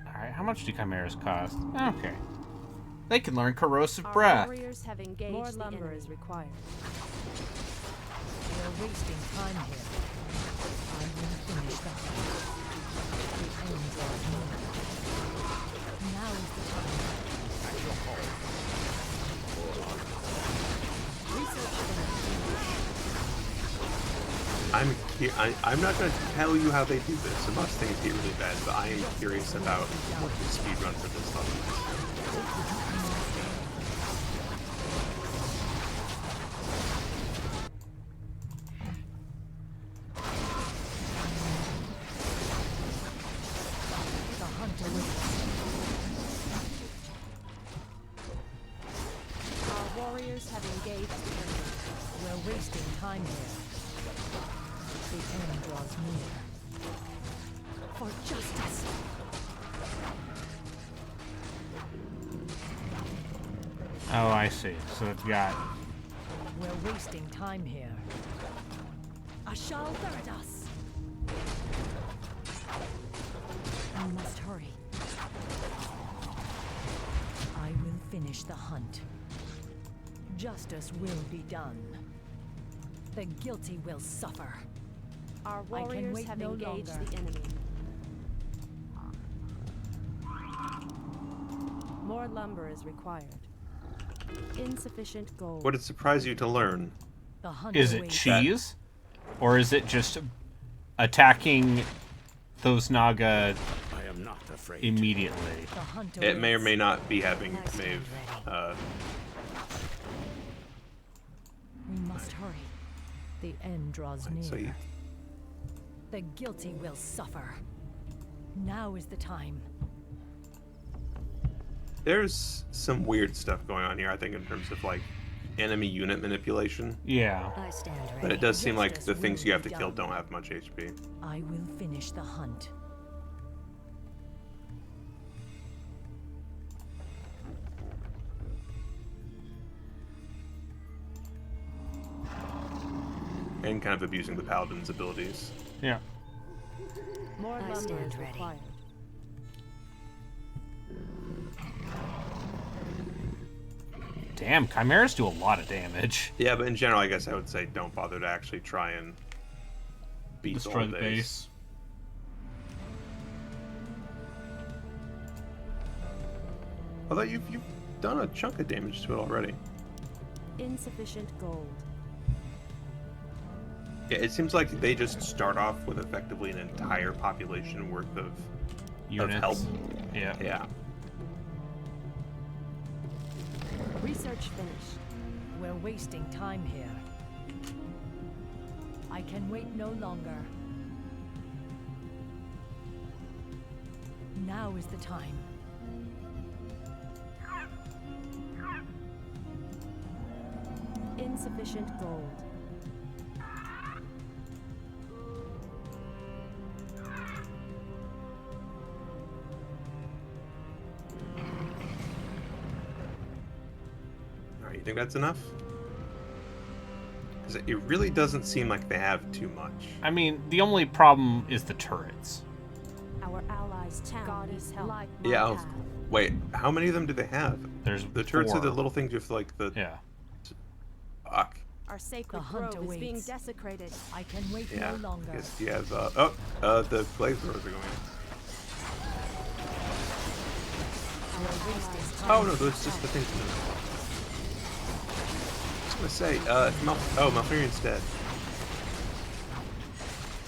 Alright, how much do chimeras cost? Okay. They can learn corrosive Our breath. warriors have engaged More the lumber enemy. is required. We're wasting time here. I will finish the hunt. The end draws near. Now is the time. I'm not going to tell you how they do this unless things get really bad, but I am curious about what the speed run for this level is. The hunter waits. Our warriors have engaged the enemy. We're wasting time here. The end draws near. For justice. Oh, I see. So they've got... We're wasting time here. Ashal Theradas. We must hurry. I will finish the hunt. Justice will be done. The guilty will suffer. Our I can warriors wait have no engaged longer. the enemy. More lumber is required. Insufficient gold. Would it surprise you to learn? The hunter Is it waits. cheese? Or is it just attacking those Naga I am not afraid. immediately? The hunter It may or waits. may not be having I stand Maeve. We must hurry. The end draws near. So you, The guilty will suffer. Now is the time. there's some weird stuff going on here, I think, in terms of like enemy unit manipulation. Yeah. I stand ready. But it does seem like Justice the things will you have be to kill done. don't have much HP. I will finish the hunt. And kind of abusing the paladin's abilities. Yeah. More I lumber stand is ready. required. Damn, chimeras do a lot of damage. Yeah, but in general, I guess I would say don't bother to actually try and beat Destroy the the whole base. Although you've done a chunk of damage to it already. Insufficient gold. Yeah, it seems like they just start off with effectively an entire population worth of Units. help. Yeah. Yeah. Research finished. We're wasting time here. I can wait no longer. Now is the time. Insufficient gold. Alright, you think that's enough? Because it really doesn't seem like they have too much. I mean, the only problem is the turrets. Our allies' town needs help. Yeah, wait, how many of them do they have? There's The turrets are the 4. little things with like the... Yeah. Fuck. Our sacred The hunter grove is being waits. desecrated. I can wait Yeah. no longer. I guess you have, the blaze throwers are going in. We're wasting time. Oh no, that's just the things. I was gonna say, Malfurion's dead.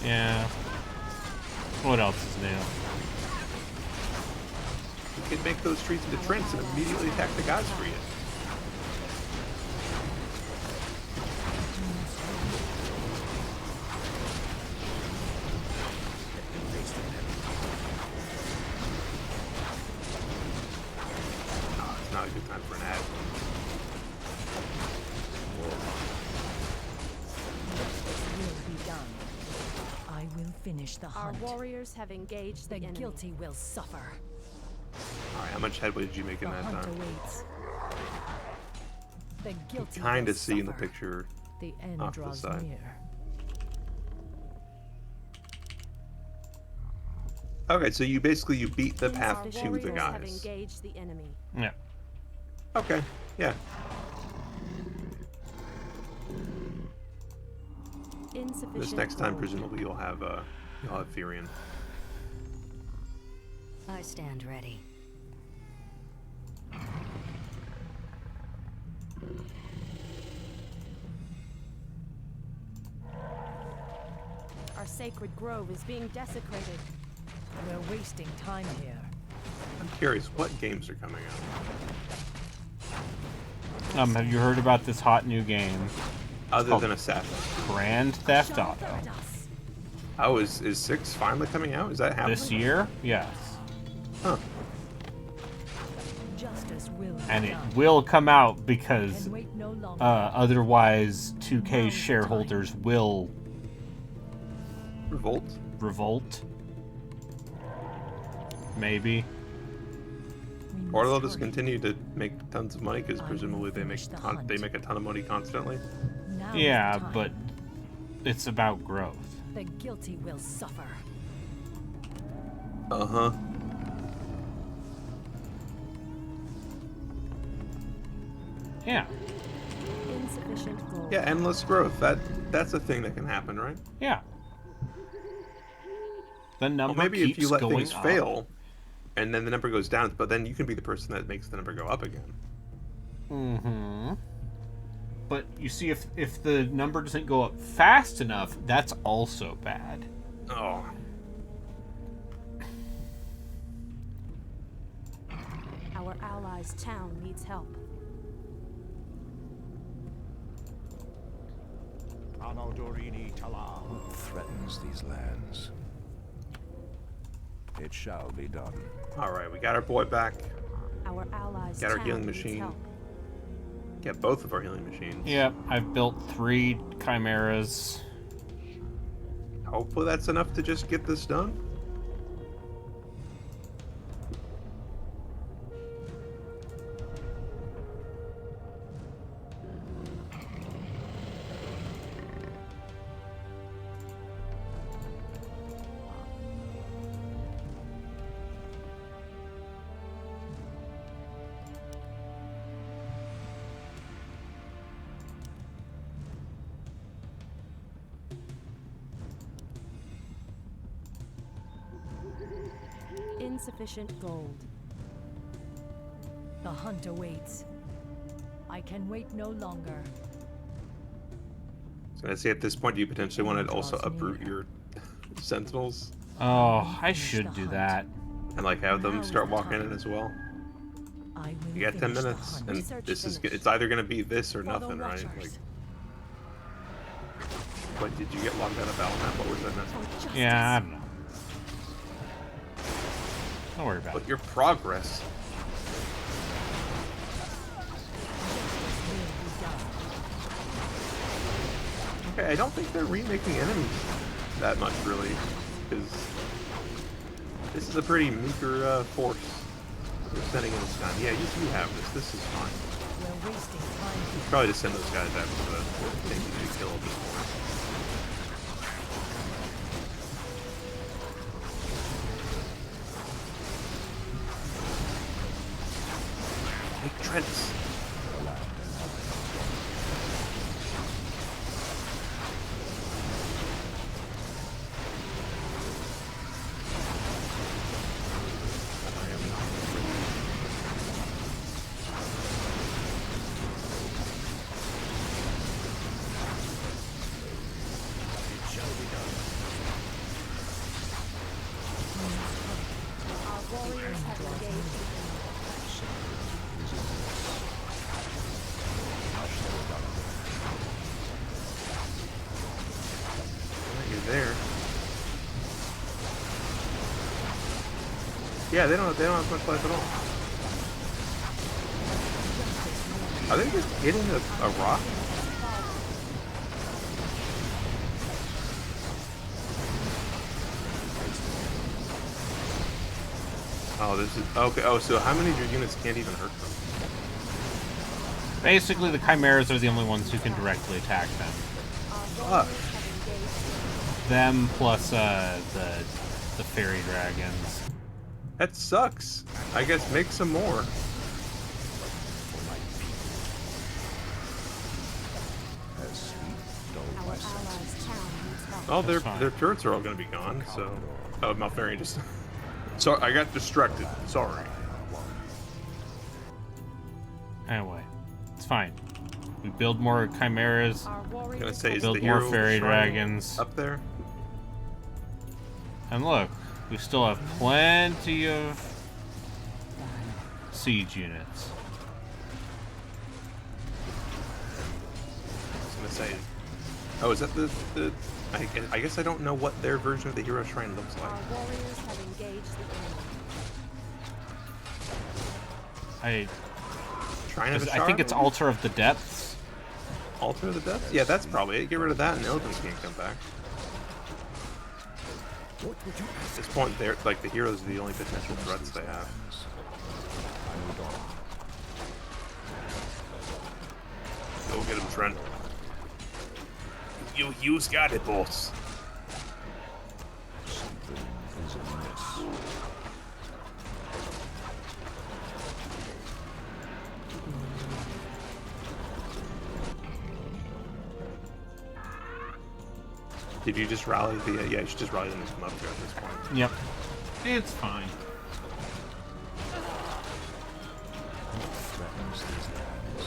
Yeah. What else is new? You can make those trees into trents and immediately attack the gods for you. Will be done. I will finish the Our hunt. warriors have engaged the The enemy. guilty will suffer. All right, how much headway did you make The in that hunt time? awaits. The guilty Kind will of see in the suffer. picture The end off to the draws side. near. Okay, so you basically you beat the path Our to warriors the have guys. engaged the enemy. Yeah. Okay, yeah. Insufficient. This next time, gold. presumably you'll have Firion. I stand ready. Our sacred grove is being desecrated. We're wasting time here. I'm curious, what games are coming out? Have you heard about this hot new game? Other called than Assassin's. Grand Theft Auto. Oh, is 6 finally coming out? Is that happening? This year? Yes. Huh. Justice will be And it done. will come out because Can wait no longer. otherwise 2K's shareholders will Revolt? Maybe. Or they'll just continue to make tons of money because presumably they make a ton of money constantly. Now is Yeah, the time. but it's about growth. The guilty will suffer. Uh-huh. Yeah. Insufficient gold. Yeah, endless growth. That's a thing that can happen, right? Yeah. The number Well, maybe keeps if you let going things up. fail, and then the number goes down, but then you can be the person that makes the number go up again. Mm-hmm. But you see, if the number doesn't go up fast enough, that's also bad. Oh. Our allies' town needs help. What threatens these lands? It shall be done. All right, we got our boy back. Our allies' Got our town healing needs machine. help. Get both of our healing machines. Yep, I've built 3 chimeras. Hopefully that's enough to just get this done. Insufficient gold. The hunt awaits. I can wait no longer. So I say at this point, do you potentially want to also uproot your sentinels Oh, I should do that. and like have them start walking in as well? I will You got 10 finish the minutes, hunt. and Research this is finished. it's either gonna be this or For the nothing, right? Like, Watchers. what did you get locked out of battle map? What was that? Message? Yeah, I don't know. Don't worry about But it. your progress. Okay, I don't think they're remaking enemies that much, really, because this is a pretty meager force you're sending in this time. Yeah, you have this. This is fine. We're wasting time You here. probably just send those guys after the thing you need to kill at this point. Make Trents. Our warriors have engaged the enemy. You're there. Yeah, they don't have much life at all. Are they just hitting a rock? Oh, this is okay. Oh, so how many of your units can't even hurt them? Basically, the chimeras are the only ones who can directly attack them. Fuck. Them plus the fairy dragons. That sucks. I guess make some more. Oh, their turrets are all going to be gone. So, oh, Malfarion just. So I got distracted. Sorry. Anyway, it's fine. We build more chimeras. I'm gonna say, is build the more hero fairy shrine dragons up there? And look, we still have plenty of siege units. I was gonna say, oh, is that the I guess I don't know what their version of the hero shrine looks like. Our warriors have engaged the enemy. Shrine of the I think it's Shard? Altar of the Depths. Altar of the Depths? Yeah, that's probably it. Get rid of that, and Elvins can't come back. At this point, they're like the heroes are the only potential threats they have. Go get him, Trent. You's got it, boss. Something is amiss. Did you just rally the? Yeah, you should just rally them to come up here at this point. Yep. It's fine.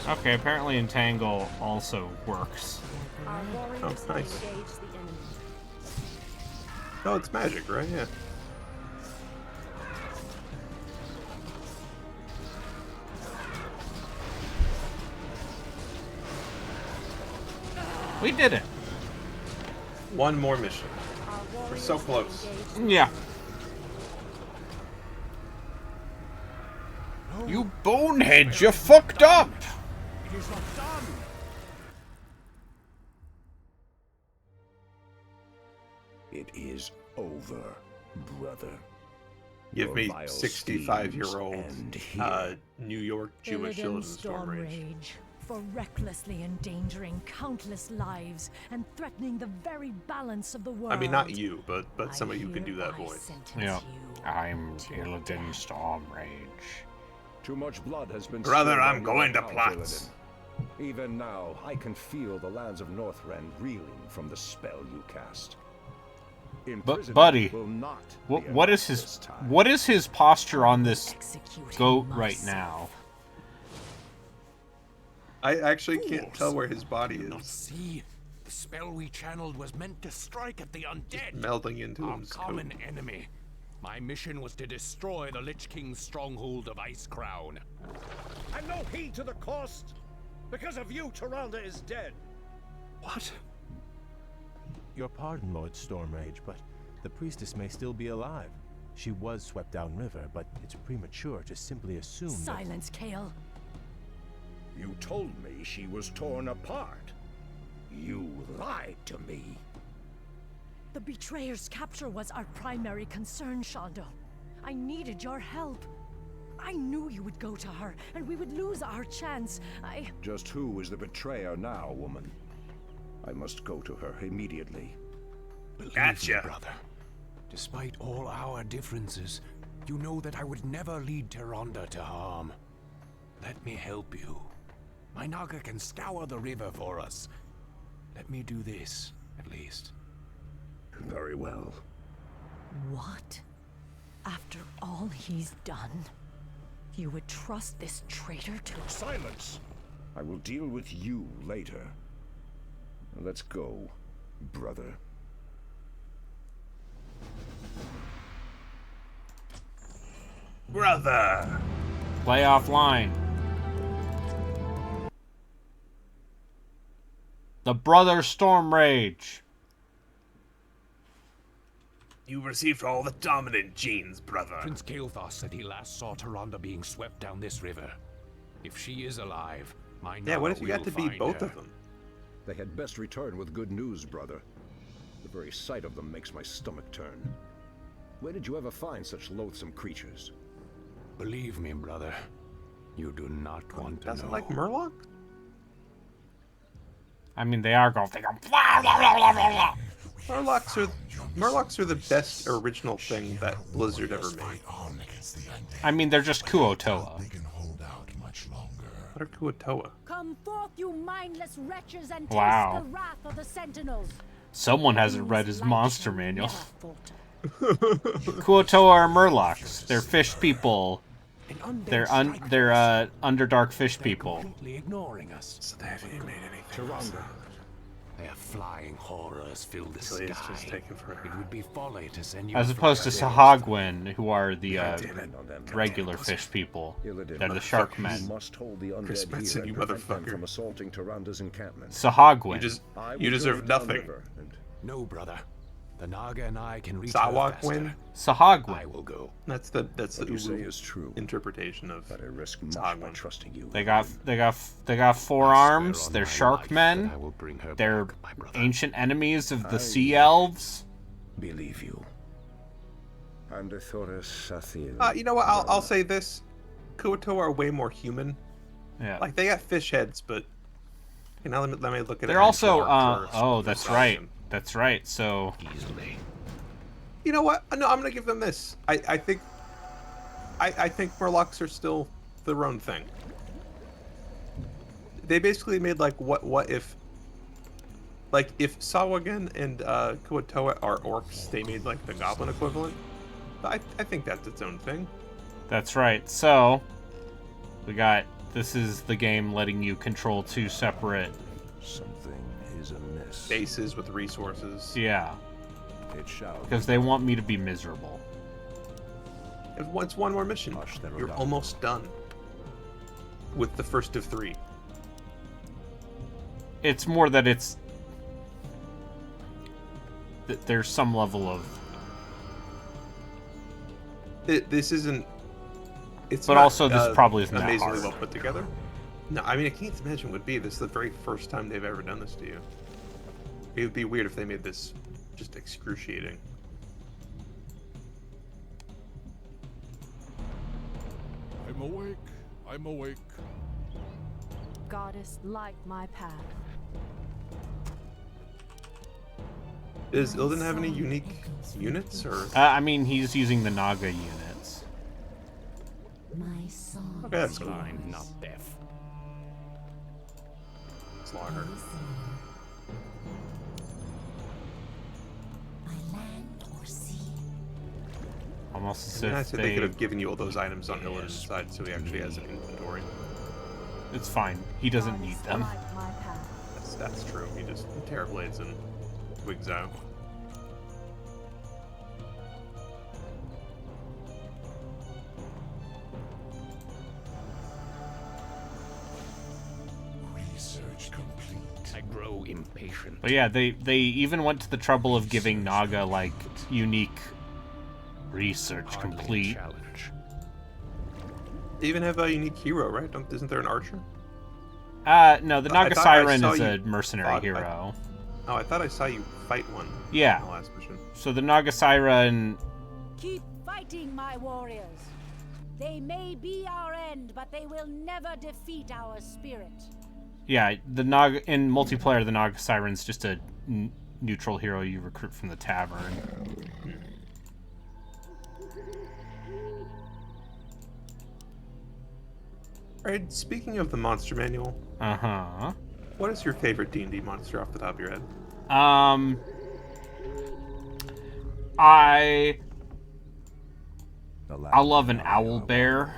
Okay, apparently Entangle also works. Our warriors Oh, have nice. engaged the enemy. Oh, it's magic, right? Yeah. We did it. One more mission. We're so close. Yeah. You boneheads, you fucked up! It is not done! It is over, brother. Give Your me vile 65-year-old schemes end here. New York Jewish Illidan Illidan Storm Rage. for recklessly endangering countless lives and threatening the very balance of the world. I mean, not you, but somebody who can do that hereby voice. sentence Yeah. you I'm to Illidan death. Storm Rage. Too much blood has been Brother, spilled I'm on going your to account, Platz. Illidan. Even now, I can feel the lands of Northrend reeling from the spell you cast. But Imprisonment buddy, will not what be what enough is this his time. what is his posture on this Execute goat him right myself. now? I actually can't tell where his body Not is. see. The spell we channeled was meant to strike at the undead. Melding into Our his common coat. enemy. My mission was to destroy the Lich King's stronghold of Ice Crown. And no heed to the cost! Because of you, Tyrande is dead! What? Your pardon, Lord Stormrage, but the priestess may still be alive. She was swept downriver, but it's premature to simply assume that... Silence, Kale. You told me she was torn apart. You lied to me. The betrayer's capture was our primary concern, Shondo. I needed your help. I knew you would go to her, and we would lose our chance. Just who is the betrayer now, woman? I must go to her immediately. Believe Gotcha. me, brother. Despite all our differences, you know that I would never lead Tyrande to harm. Let me help you. My Naga can scour the river for us. Let me do this, at least. Very well. What? After all he's done, you would trust this traitor to... Silence! I will deal with you later. Let's go, brother. Brother! Play offline. The Brother Storm Rage. You received all the dominant genes, brother. Prince Kael'thas said he last saw Tyrande being swept down this river. If she is alive, Yeah, what if you got to be both of them? They had best return with good news, brother. The very sight of them makes my stomach turn. Where did you ever find such loathsome creatures? Believe me, brother, you do not want to know. Doesn't like Murloc? I mean, they are going. Murlocs are the best original thing that Blizzard ever made. I mean, they're just Kuo-Toa. What are Kuo-Toa? Come forth, you mindless wretches, and taste Wow. the wrath of the Sentinels. Someone hasn't read his monster manual. Kuo-Toa are Murlocs. They're fish people. They're Underdark fish people. Completely ignoring us. So they haven't even made anything. Their flying horrors fill the Really, it's sky. just taking forever. It would be folly to send you As a opposed to fly. Sahagwin, who are the regular fish people. They're the shark You men. must hold the Chris undead Benson, here you and prevent them motherfucker. from assaulting Tyranda's encampment. Sahagwin. You deserve nothing. No, brother. The Naga and I can reach Sawak her win? faster. Sahagwin. I will go. That's the What you say Ulu is true. interpretation of But I risk much by Sahagwin. trusting you. They got four I swear arms. on They're my shark life men. that I will bring her They're back, my brother. ancient enemies of the sea elves. Believe you. And Thoris Sathil. You know what? I'll say this: Kuo-Toa are way more human. Yeah. Like they got fish heads, but let me look at it. They're also that's right. That's right. So Easily. You know what? No, I'm gonna give them this. I think Murlocs are still their own thing. They basically made like what if Sawagan and Kuo-Toa are orcs, they made like the goblin equivalent. I think that's its own thing. that's right. So this is the game letting you control two separate Something is amiss. Bases with resources. yeah, It shall. because they want me to be miserable. It's one more mission. Hush, there are You're goblins. almost done with the first of 3. It's more that there's some level of This isn't. It's But not, also, this probably isn't that amazingly hard. well put together. No, I mean I can't imagine it would be. This is the very first time they've ever done this to you. It would be weird if they made this just excruciating. I'm awake. I'm awake. Goddess, light my path. Does Ilden have any unique units or? I mean, he's using the Naga units. My song. Okay, that's cool. Blind, not deaf. Slaughter. My land or sea. Almost as And I if said they could have given you all those items on Ilden's side, so he actually has an inventory. It's fine. He doesn't need them. Light my path. That's true. He just Terrorblades and wigs out. Research complete. I grow impatient. But yeah, they even went to the trouble of giving Naga like unique research Hardly a complete. challenge. They even have a unique hero, right? Isn't there an archer? No, the I Naga thought I Siren saw is a you mercenary fought- hero. Oh, I thought I saw you fight one. Yeah. In the last mission. So the Naga Siren, Keep fighting, my warriors. They may be our end, but they will never defeat our spirit. yeah, the Naga in multiplayer, the Naga Siren's just a neutral hero you recruit from the tavern. Alright, speaking of the monster manual, Uh-huh. what is your favorite D&D monster off the top of your head? I love an owl bear.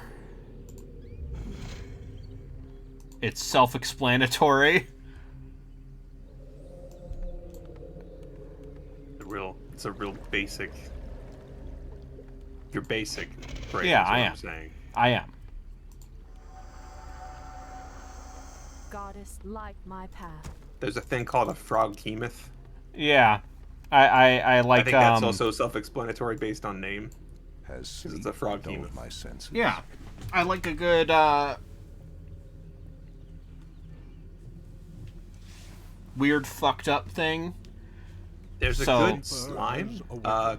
It's self-explanatory. It's a real basic. You're basic. Right, Yeah, is what I I'm am. saying. I am. Goddess, light my path. There's a thing called a frog hemoth. Yeah. I like I think that's also self-explanatory based on name. Has Because it's a frog dulled hemoth. my senses. Yeah. I like a good weird fucked up thing. There's a So- good slime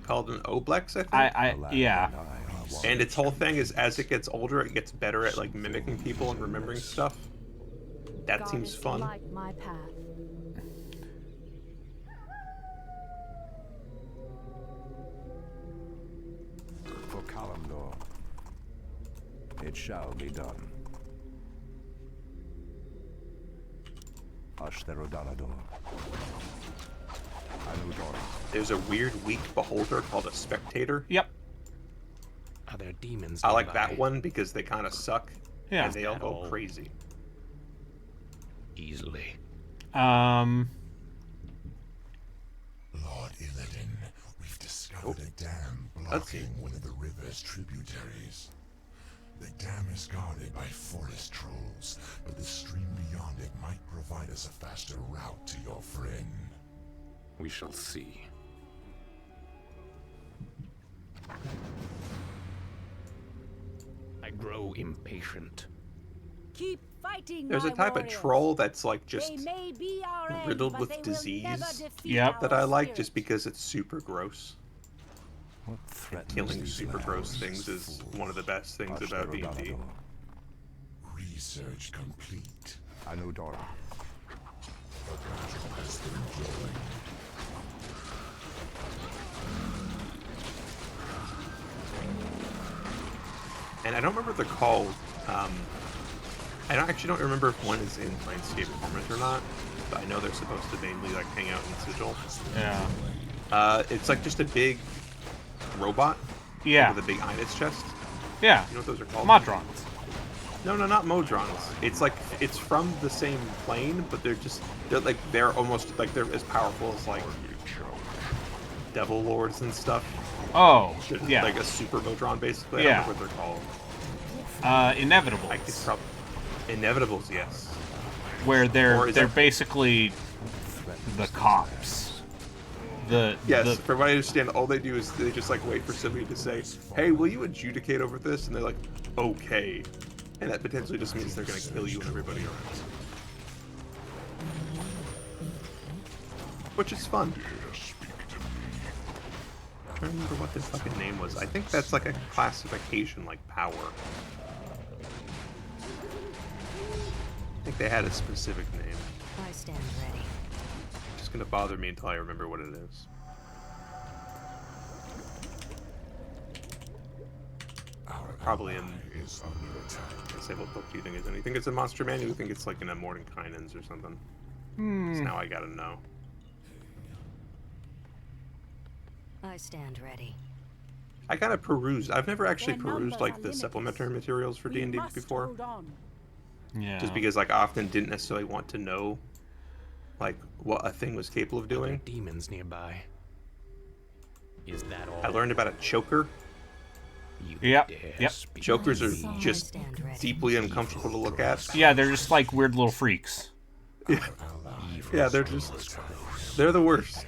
called an Oblex, I think. Yeah. And its whole thing is as it gets older, it gets better at like mimicking people and remembering stuff. That seems Goddess, fun. light my path. For Kalimdor, it shall be done. Ashtherodanador. Anudor. There's a weird weak beholder called a Spectator. Yep. Are there demons I like nearby? that one because they kind of suck. Yeah. And they all At go all. crazy. Easily. Lord Illidan, we've discovered a dam Let's see. blocking one of the river's tributaries. The dam is guarded by forest trolls, but the stream beyond it might provide us a faster route to your friend. We shall see. I grow impatient. Keep fighting, There's a my type warriors. of troll that's like just They may be our end, riddled but with they will never disease defeat Yep. that our I like spirit. just because it's super gross. What threatens Killing these super gross lands? things is one of the best things about D&D. Ashtherodanador. Research complete. Anudor. The battle has been joined. And I don't remember what they're called. Actually don't remember if one is in Planescape Torment or not, but I know they're supposed to mainly like hang out in Sigil. Yeah. It's like just a big robot Yeah. with a big Inus chest. Yeah. You know what those are called? Modrons. No, not Modrons. It's like it's from the same plane, but they're almost like they're as powerful as like Devil Lords and stuff. Oh, They're yeah. like a super Modron basically. Yeah. I don't remember what they're called. Inevitable. I could probably Inevitables, yes. Where Or they're is they're that- basically the cops. Yes, from what I understand, all they do is they just like wait for somebody to say, "Hey, will you adjudicate over this?" And they're like, "Okay," and that potentially just means they're gonna kill you and everybody around. Which is fun. I don't remember what the fucking name was. I think that's like a classification, like power. I think they had a specific name. I stand ready. It's just gonna bother me until I remember what it is. Our Probably in ally is under attack. Disabled book. Do you think it's anything? It's a monster man. You think it's like in a Mordenkainen's or something? So now I gotta know. I stand ready. I gotta peruse. I've never actually Their perused numbers like are the limitless. supplementary materials for We D&D must before, hold on. Yeah. just because like I often didn't necessarily want to know like what a thing was capable of Are there doing. demons nearby? Is that all? I learned about a choker. You Yep, dare yep. speak Chokers to are me? just stand ready. deeply uncomfortable to look at. Yeah, they're just like weird little freaks. Yeah, yeah, they're the worst.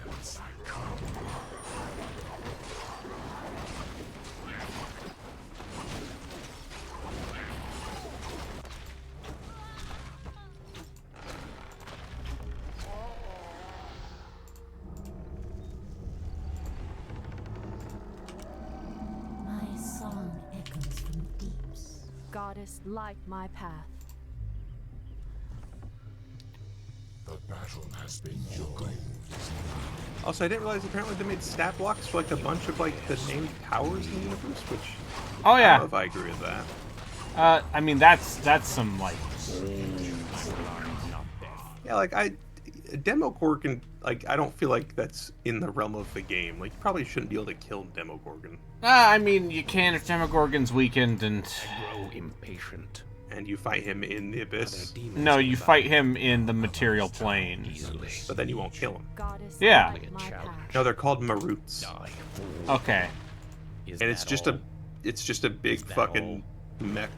My song echoes from the deeps. Goddess, light my path. The battle has been joined. Also, I didn't realize apparently they made stat blocks for like a bunch of like the named powers in the universe, which Oh I yeah. don't know if I agree with that. I mean that's some like Yeah, like Demogorgon, like I don't feel like that's in the realm of the game. Like you probably shouldn't be able to kill Demogorgon. I mean you can if Demogorgon's weakened and Grow impatient. And you fight him in the Are there abyss, demons no, you nearby? fight him in the material plane. Easily. but then you won't kill him. Goddess, Yeah. light my Challenge. path. No, they're called Maroots, Die, fool. Okay. Is and it's that just all? it's just a big that fucking mech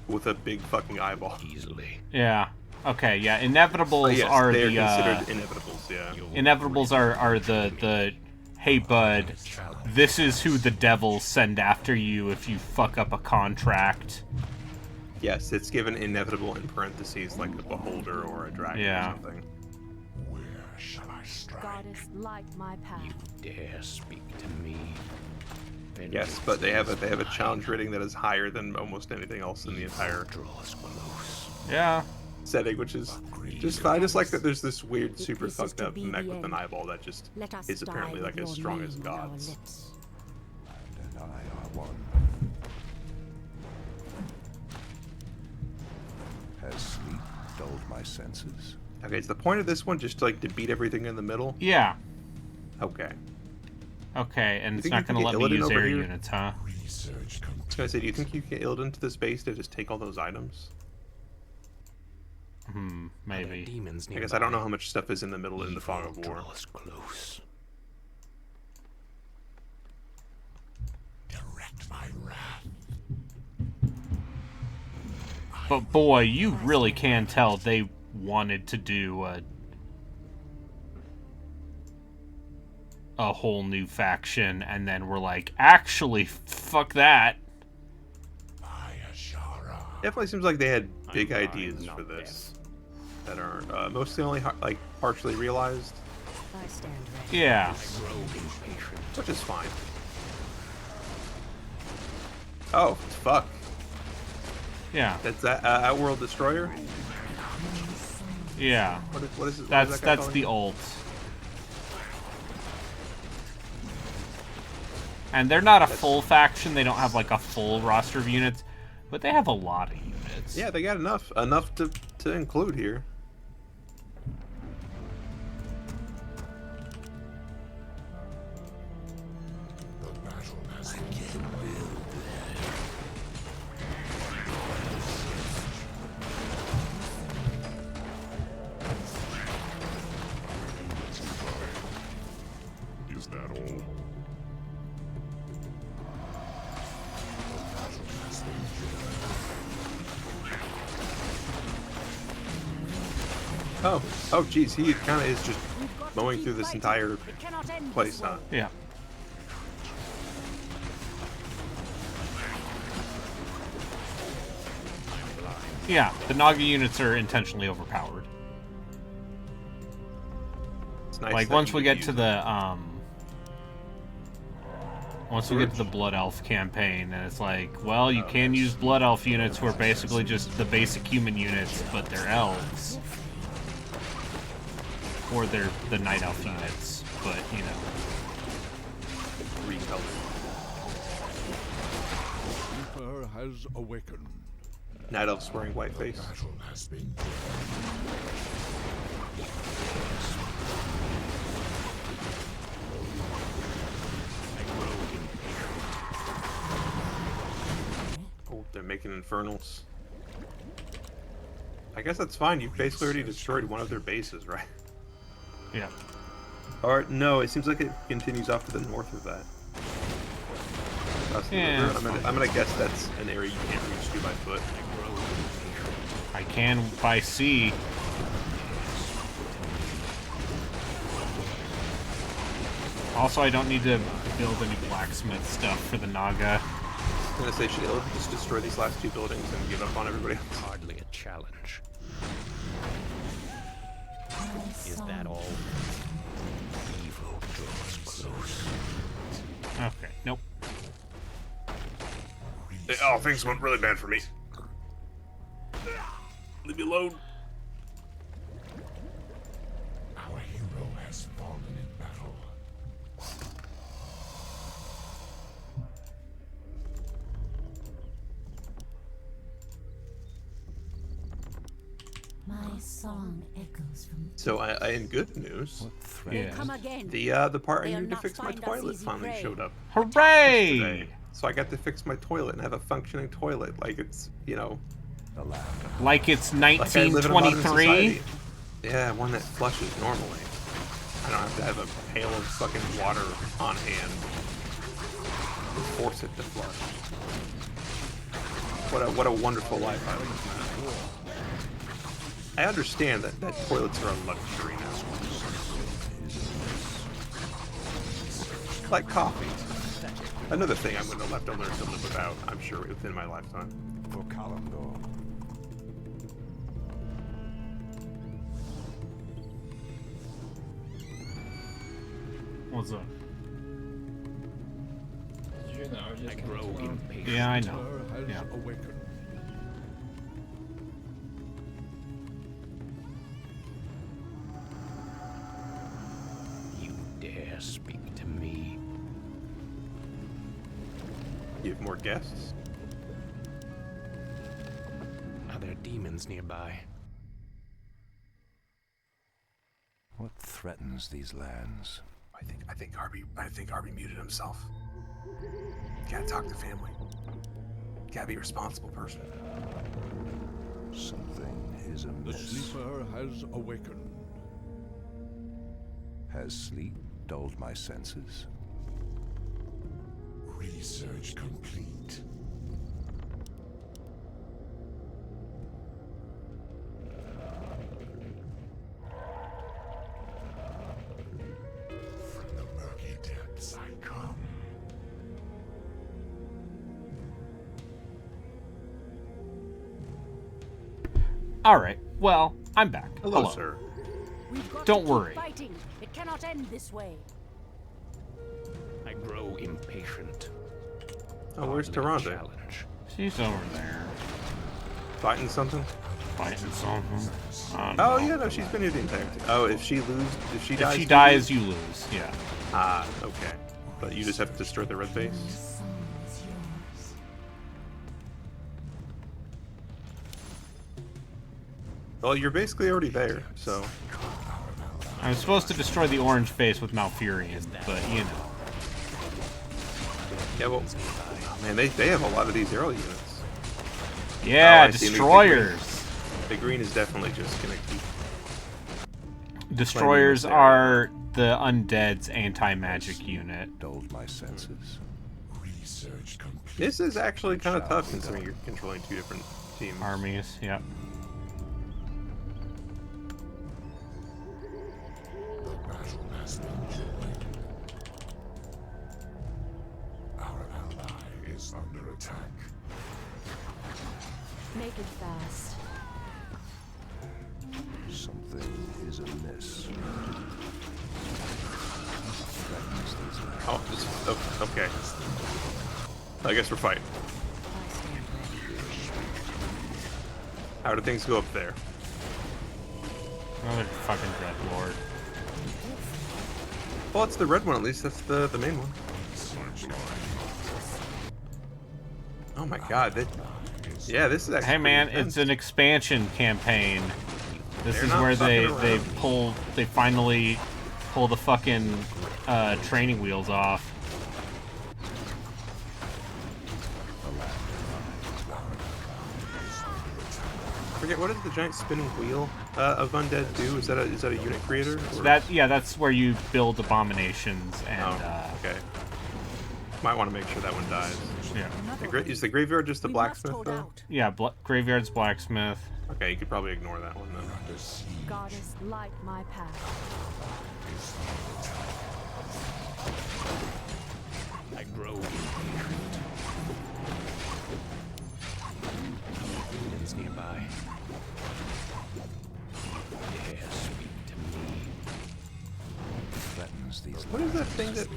with a big fucking eyeball. Easily. Yeah. Okay, yeah. Inevitables But yes, are they are the considered inevitables. Yeah. Inevitables are the hey bud, this is who the devils send after you if you fuck up a contract. Yes, it's given inevitable in parentheses, like a beholder or a dragon Yeah. or something. Where shall I strike? Goddess, light my path. You dare speak to me? Yes, but they have a challenge rating that is higher than almost anything else in the entire Yeah. setting, which is just fine. I just like that there's this weird, super This is fucked to up be mech the with an end. eyeball that just Let us is die apparently with like as your strong as name on our gods. lips. And I are one. Has sleep dulled my senses? Okay, is the point of this one just to, like, to beat everything in the middle? Yeah. Okay. Okay, and You it's think not you can going to get let me Illidan use over air here? units, huh? Research I was gonna say, do you think you can get Illidan to this base to just take all those items? Maybe. Demons I guess I don't know how much stuff is in the middle in the Fog of War. Draws close. direct my wrath. But boy, you really can tell they wanted to do a whole new faction, and then we're like, actually, fuck that. Definitely seems like they had big ideas for this that are mostly only like partially realized. I stand ready. Yeah. Which is fine. Oh, fuck. Yeah. That's that Outworld Destroyer? Yeah. What is it? That's the ult. And they're not a full faction. They don't have like a full roster of units, but they have a lot of units. Yeah, they got enough to include here. Is that all? Oh, geez, he kind of is just mowing through this entire place, huh? Yeah. Yeah, the Naga units are intentionally overpowered. It's nice like that once you we can get use to the Blood Elf campaign, and it's like, well, you can use Blood Elf units who are basically just the basic human units, but they're elves. Or they're the Night Elf units, but, you know. Recolored. Reaper has awakened. Night Elf's wearing white face. Battle has been Oh, they're making infernals. I guess that's fine. You've basically already destroyed one of their bases, right? Yeah. Or no, it seems like it continues off to the north of that. That's the Yeah, river. I'm gonna guess that's an area you can't reach to by foot. I can by sea. Also, I don't need to build any blacksmith stuff for the Naga. I was gonna say, should Illidan just destroy these last two buildings and give up on everybody else? Hardly a challenge. Is that all? Evil draws close. Okay, nope. Oh, things went really bad for me. Leave me alone. Our hero has fallen in battle. My song echoes from. So, in good news, Yeah. Come again. the part I They'll needed to not fix my find us toilet easy finally prey. showed up. Hooray! Today. So I got to fix my toilet and have a functioning toilet, like it's, you know, Like it's like I live in a modern 1923? society. Yeah, one that flushes normally. I don't have to have a pail of fucking water on hand to force it to flush. What a wonderful life I live. I understand that toilets are a luxury now. Like coffee. Another thing I'm going to have to learn to live without, I'm sure, within my lifetime. For Kalimdor. What's up? Did you hear the RJ? I grow impatient. Yeah, I know. Terror has Yeah. awakened. You dare speak to me? You have more guests? Are there demons nearby? What threatens these lands? I think Arby muted himself. Gotta talk to family. Gotta be a responsible person. Something is The amiss. sleeper has awakened. Has sleep dulled my senses? Research complete. From the murky depths I come. All right. Well, I'm back. Hello, sir. We've got Don't to keep worry. fighting. It cannot end this way. I grow impatient. Oh, where's Hardly a Tyrande? challenge. She's over there. Fighting something? Fighting something. Oh yeah, no, she's been here the entire time. Oh, if she dies, If she dies, you lose. Yeah. Ah, okay. But you just have to destroy the red base. Well, you're basically already there, so. I'm supposed to destroy the orange face with Malfurion, but you know. Yeah, well, oh, man, they have a lot of these arrow units. Yeah, Oh, I see. destroyers. The green is definitely just gonna keep. Destroyers are the undead's anti-magic unit. Dulled my senses. Research complete. This is actually kind of tough considering you're controlling two different teams. Armies, yep. The battle has been joined. Our ally is under attack. Make it fast. Something is amiss. Threatens these lands. Oh, okay. I guess we're fighting. How do things go up there? Another fucking Dreadlord. Well, it's the red one at least. That's the main one. Oh my god. Yeah, this is actually. Hey man, pretty it's an expansion campaign. This They're is not where they fucking around. finally pull the fucking training wheels off. I forget, what does the giant spinning wheel of undead do? Is that a unit creator? Or? That's where you build abominations and. Okay. Might want to make sure that one dies. Yeah. Is the graveyard just the blacksmith though? Yeah, graveyard's blacksmith. Okay, you could probably ignore that one then. Goddess, light my path. I grow impatient. Demons nearby. Dare speak to me. Threatens these What is that thing that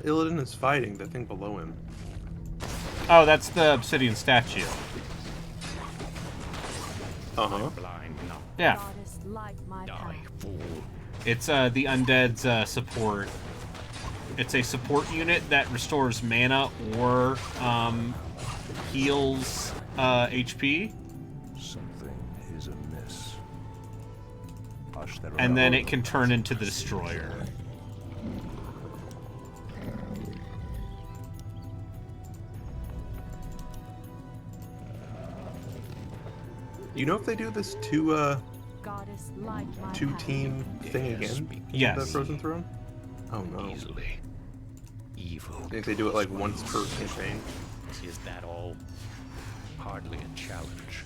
Illidan is fighting? That thing below him. Oh, that's the obsidian statue. Blind, not Yeah. Goddess, light my die, path. fool. It's the undead's support. It's a support unit that restores mana or heals HP. Something is amiss. Hush, there And are then all it can turn into the destroyer. You know if they do this Goddess, light my two path. team thing again? Yes. The Frozen Throne? Oh no. Easily. Evil. I think they do it like once per campaign. Is that all? Hardly a challenge.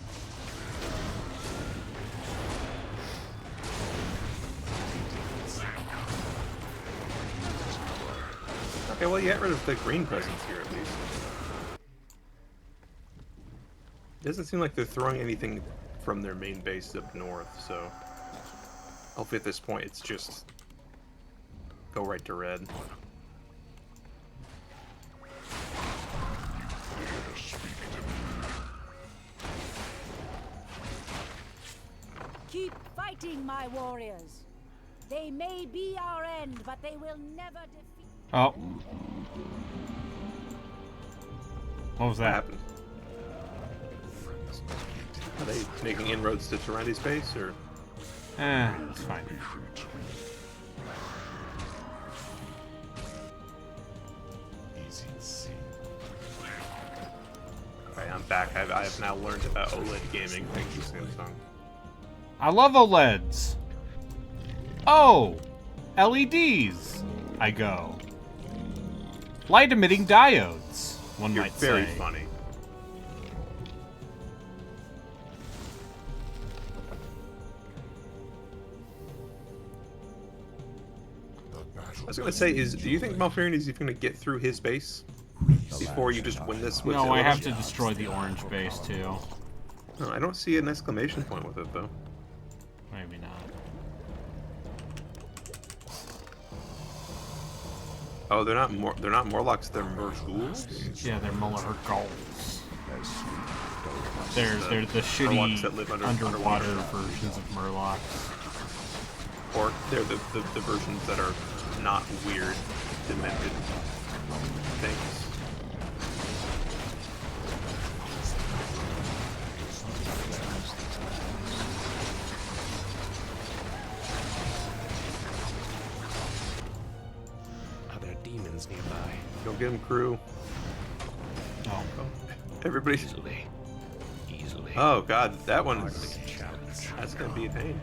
Okay, well you get rid of the green presence here at least. Doesn't seem like they're throwing anything from their main base up north, so hopefully at this point it's just Go right to red. Keep fighting, my warriors. They may be our end, but they will never defeat. Oh. What was What that? happened? Are they making inroads to Tyrandi's base, or? It's fine. Easy to see. Alright, I'm back. I have now learned about OLED gaming. Thank you, Samsung. I love OLEDs. Oh, LEDs. I go. Light emitting diodes. One You're might very say. funny. I was gonna say, do you think Malfurion is even gonna get through his base before you just win this with No, I have Illidan? to destroy the orange base too. No, I don't see an exclamation point with it though. Maybe not. Oh, they're not Morlocks, they're Murghouls? Yeah, they're Muller-Gulls. They're the Murlocs shitty that live underwater versions of Murlocs. Or they're the versions that are not weird, demented things. Are there demons nearby? Go get him, crew. Oh. Everybody. Easily. Oh god, that one's... Hardly a challenge. That's gonna be a pain.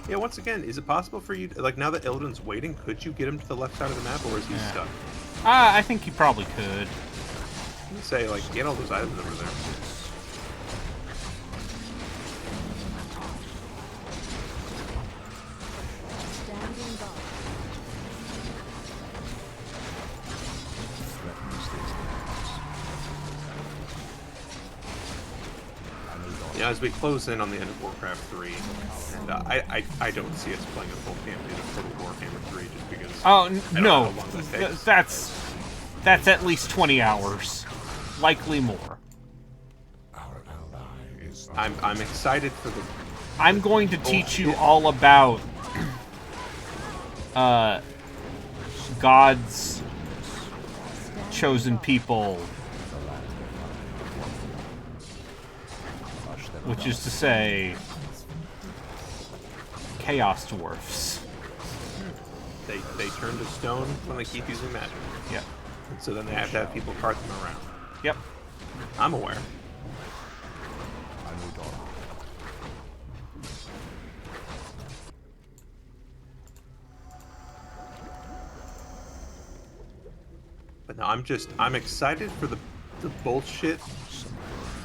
Yeah, once again, is it possible for you, like, now that Illidan's waiting, could you get him to the left side of the map, or is he stuck? I think you probably could. I'm gonna say, like, get all those items over there. Standing guard. Yeah, as we close in on the end of Warcraft 3, and I don't see us playing a full campaign of Total Warhammer 3 just because. Oh I don't know no, how long that takes. that's at least 20 hours, likely more. I'm excited for the. I'm going to teach you all about God's chosen people, which is to say, Chaos Dwarfs. They turn to stone when they keep using magic. Yep. And so then they have to have people cart them around. Yep. I'm aware. But no, I'm excited for the bullshit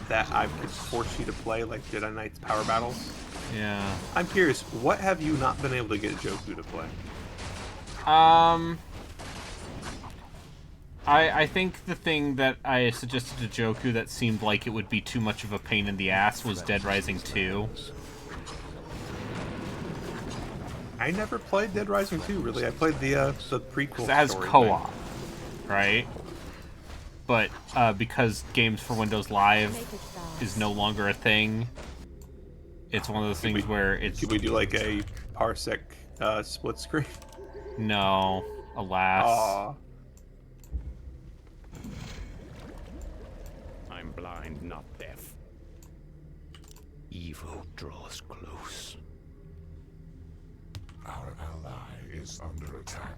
that I could force you to play, like Jedi Knight's power battles. Yeah. I'm curious, what have you not been able to get Joku to play? I think the thing that I suggested to Joku that seemed like it would be too much of a pain in the ass was Dead Rising 2. I never played Dead Rising 2, really. I played the prequel. It has story co-op, thing. right? But because Games for Windows Live is no longer a thing, it's one of those things where it's... Could we do like a parsec split screen? No, alas. Aww. I'm blind, not deaf. Evil draws close. Our ally is under attack.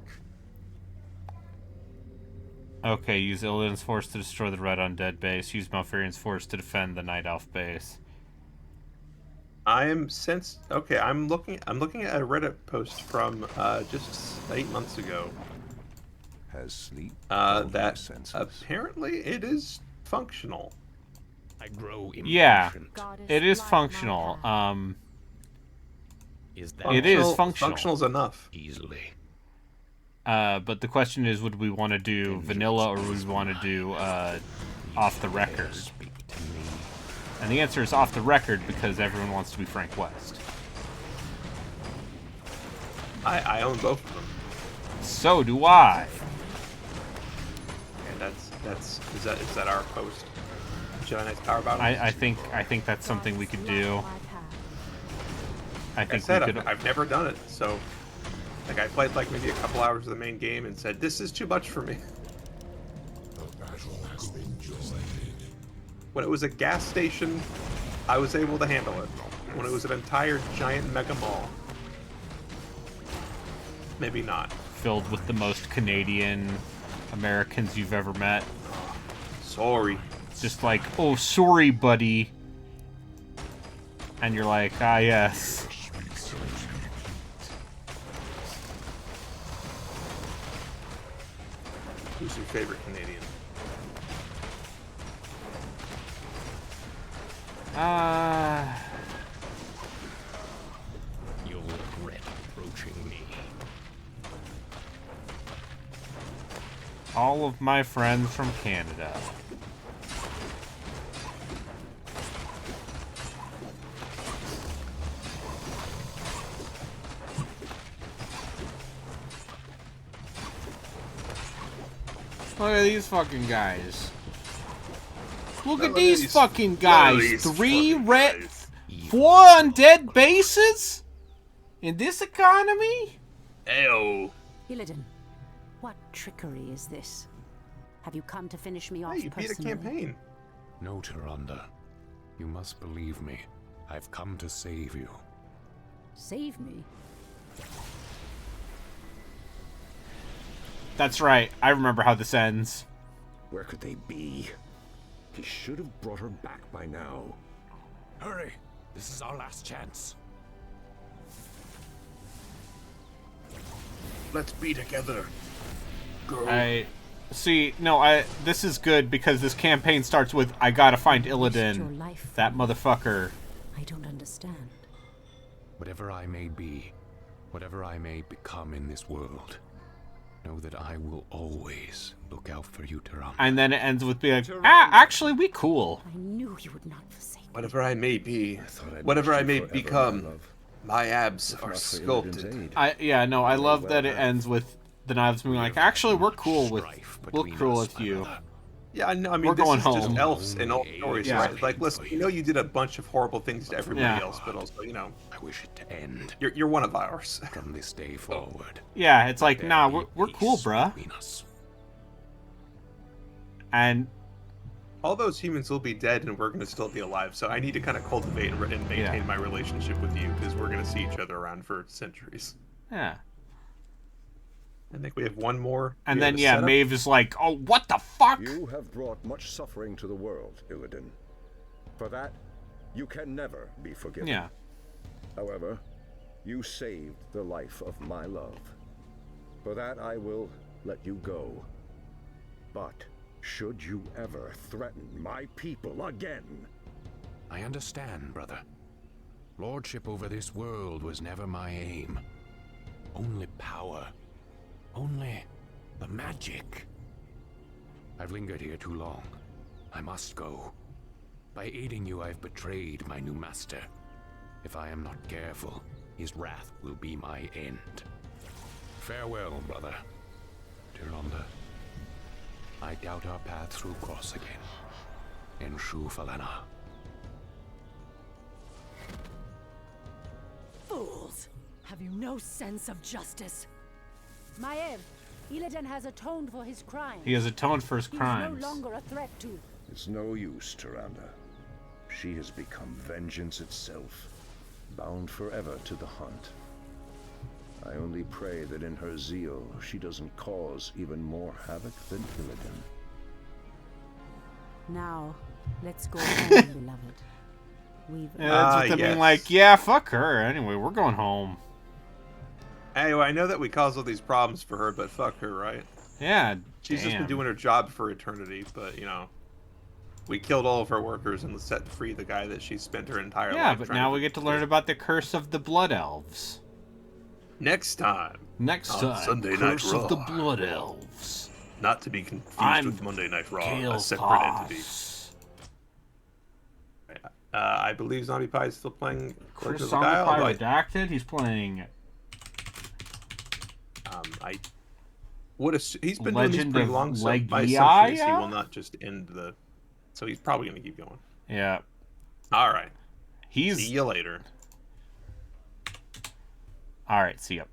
Okay, use Illidan's force to destroy the red undead base. Use Malfurion's force to defend the Night Elf base. I'm looking at a Reddit post from just 8 months ago. Has sleep That apparently it is functional. I grow impatient. Yeah, it is functional. Is that it is functional. Functional's enough. Easily. But the question is, would we want to do vanilla or would we want to do off the record? And the answer is off the record because everyone wants to be Frank West. I own both of them. So do I. And is that our post? Jedi Knight's power battle. I think that's something we could do. I think said, we could. I've never done it, so like I played like maybe a couple hours of the main game and said this is too much for me. When it was a gas station, I was able to handle it. When it was an entire giant mega mall, maybe not. Filled with the most Canadian Americans you've ever met. Sorry. Just like, oh, sorry, buddy. And you're like, ah, yes. Who's your favorite Canadian? You'll regret approaching me. All of my friends from Canada. Look at these fucking guys. Look at these fucking guys. 3 red, 4 undead bases? In this economy? Ew. Illidan, what trickery is this? Have you come to finish me off Hey, you beat a personally? campaign. No, Tyrande. You must believe me. I've come to save you. Save me? That's right. I remember how this ends. Where could they be? He should have brought her back by now. Hurry! This is our last chance. Let's be together. Girl. This is good because this campaign starts with I gotta find Illidan. That motherfucker. I don't understand. Whatever I may be, whatever I may become in this world, know that I will always look out for you, Tyrande. And then it ends with being like, actually, we cool. I knew you would not forsake me. Whatever I may be, whatever I may become, my abs are sculpted. I love that it ends with the knives being like, actually, we're cool with you. Yeah, I know. I mean, we're going is home. just elves in all stories, Yeah. right? Like, listen, you did a bunch of horrible things to everybody else, but also, I wish it to end. You're one of ours. From this day forward. Yeah, it's like, nah, we're cool, bruh. And all those humans will be dead, and we're gonna still be alive. So I need to kind of cultivate and maintain my relationship with you because we're gonna see each other around for centuries. Yeah. I think we have one more. And then, Maeve is like, oh, what the fuck? You have brought much suffering to the world, Illidan. For that, you can never be forgiven. Yeah. However, you saved the life of my love. For that, I will let you go. But should you ever threaten my people again... I understand, brother. Lordship over this world was never my aim. Only power. Only the magic. I've lingered here too long. I must go. By aiding you, I've betrayed my new master. If I am not careful, his wrath will be my end. Farewell, brother. Tyrande. I doubt our paths will cross again. In Shu Falana. Fools! Have you no sense of justice? Maiev, Illidan has atoned for his crimes. He has atoned for his crimes. He's no longer a threat to... It's no use, Tyrande. She has become vengeance itself, bound forever to the hunt. I only pray that in her zeal, she doesn't cause even more havoc than Illidan. Now, let's go home, beloved. We've... Yeah, that's being like, yeah, fuck her. Anyway, we're going home. Anyway, I know that we caused all these problems for her, but fuck her, right? Yeah, she's just been doing her job for eternity, but, we killed all of her workers and set free the guy that she spent her entire life Yeah, but now to we get to learn about the curse of the Blood Elves. Next time. Next time, Sunday Curse Night Raw. of the Blood Elves. Not to be confused with Monday Night Raw, a separate entity. I believe Zombie Pie is still playing Chris Zombie Zombie Pie redacted. He's playing I would he's been doing these Legend pretty of long, so my assumption is he Legiaia? will not just end the. So he's probably going to keep going. Yeah. All right. See you later. All right. See ya.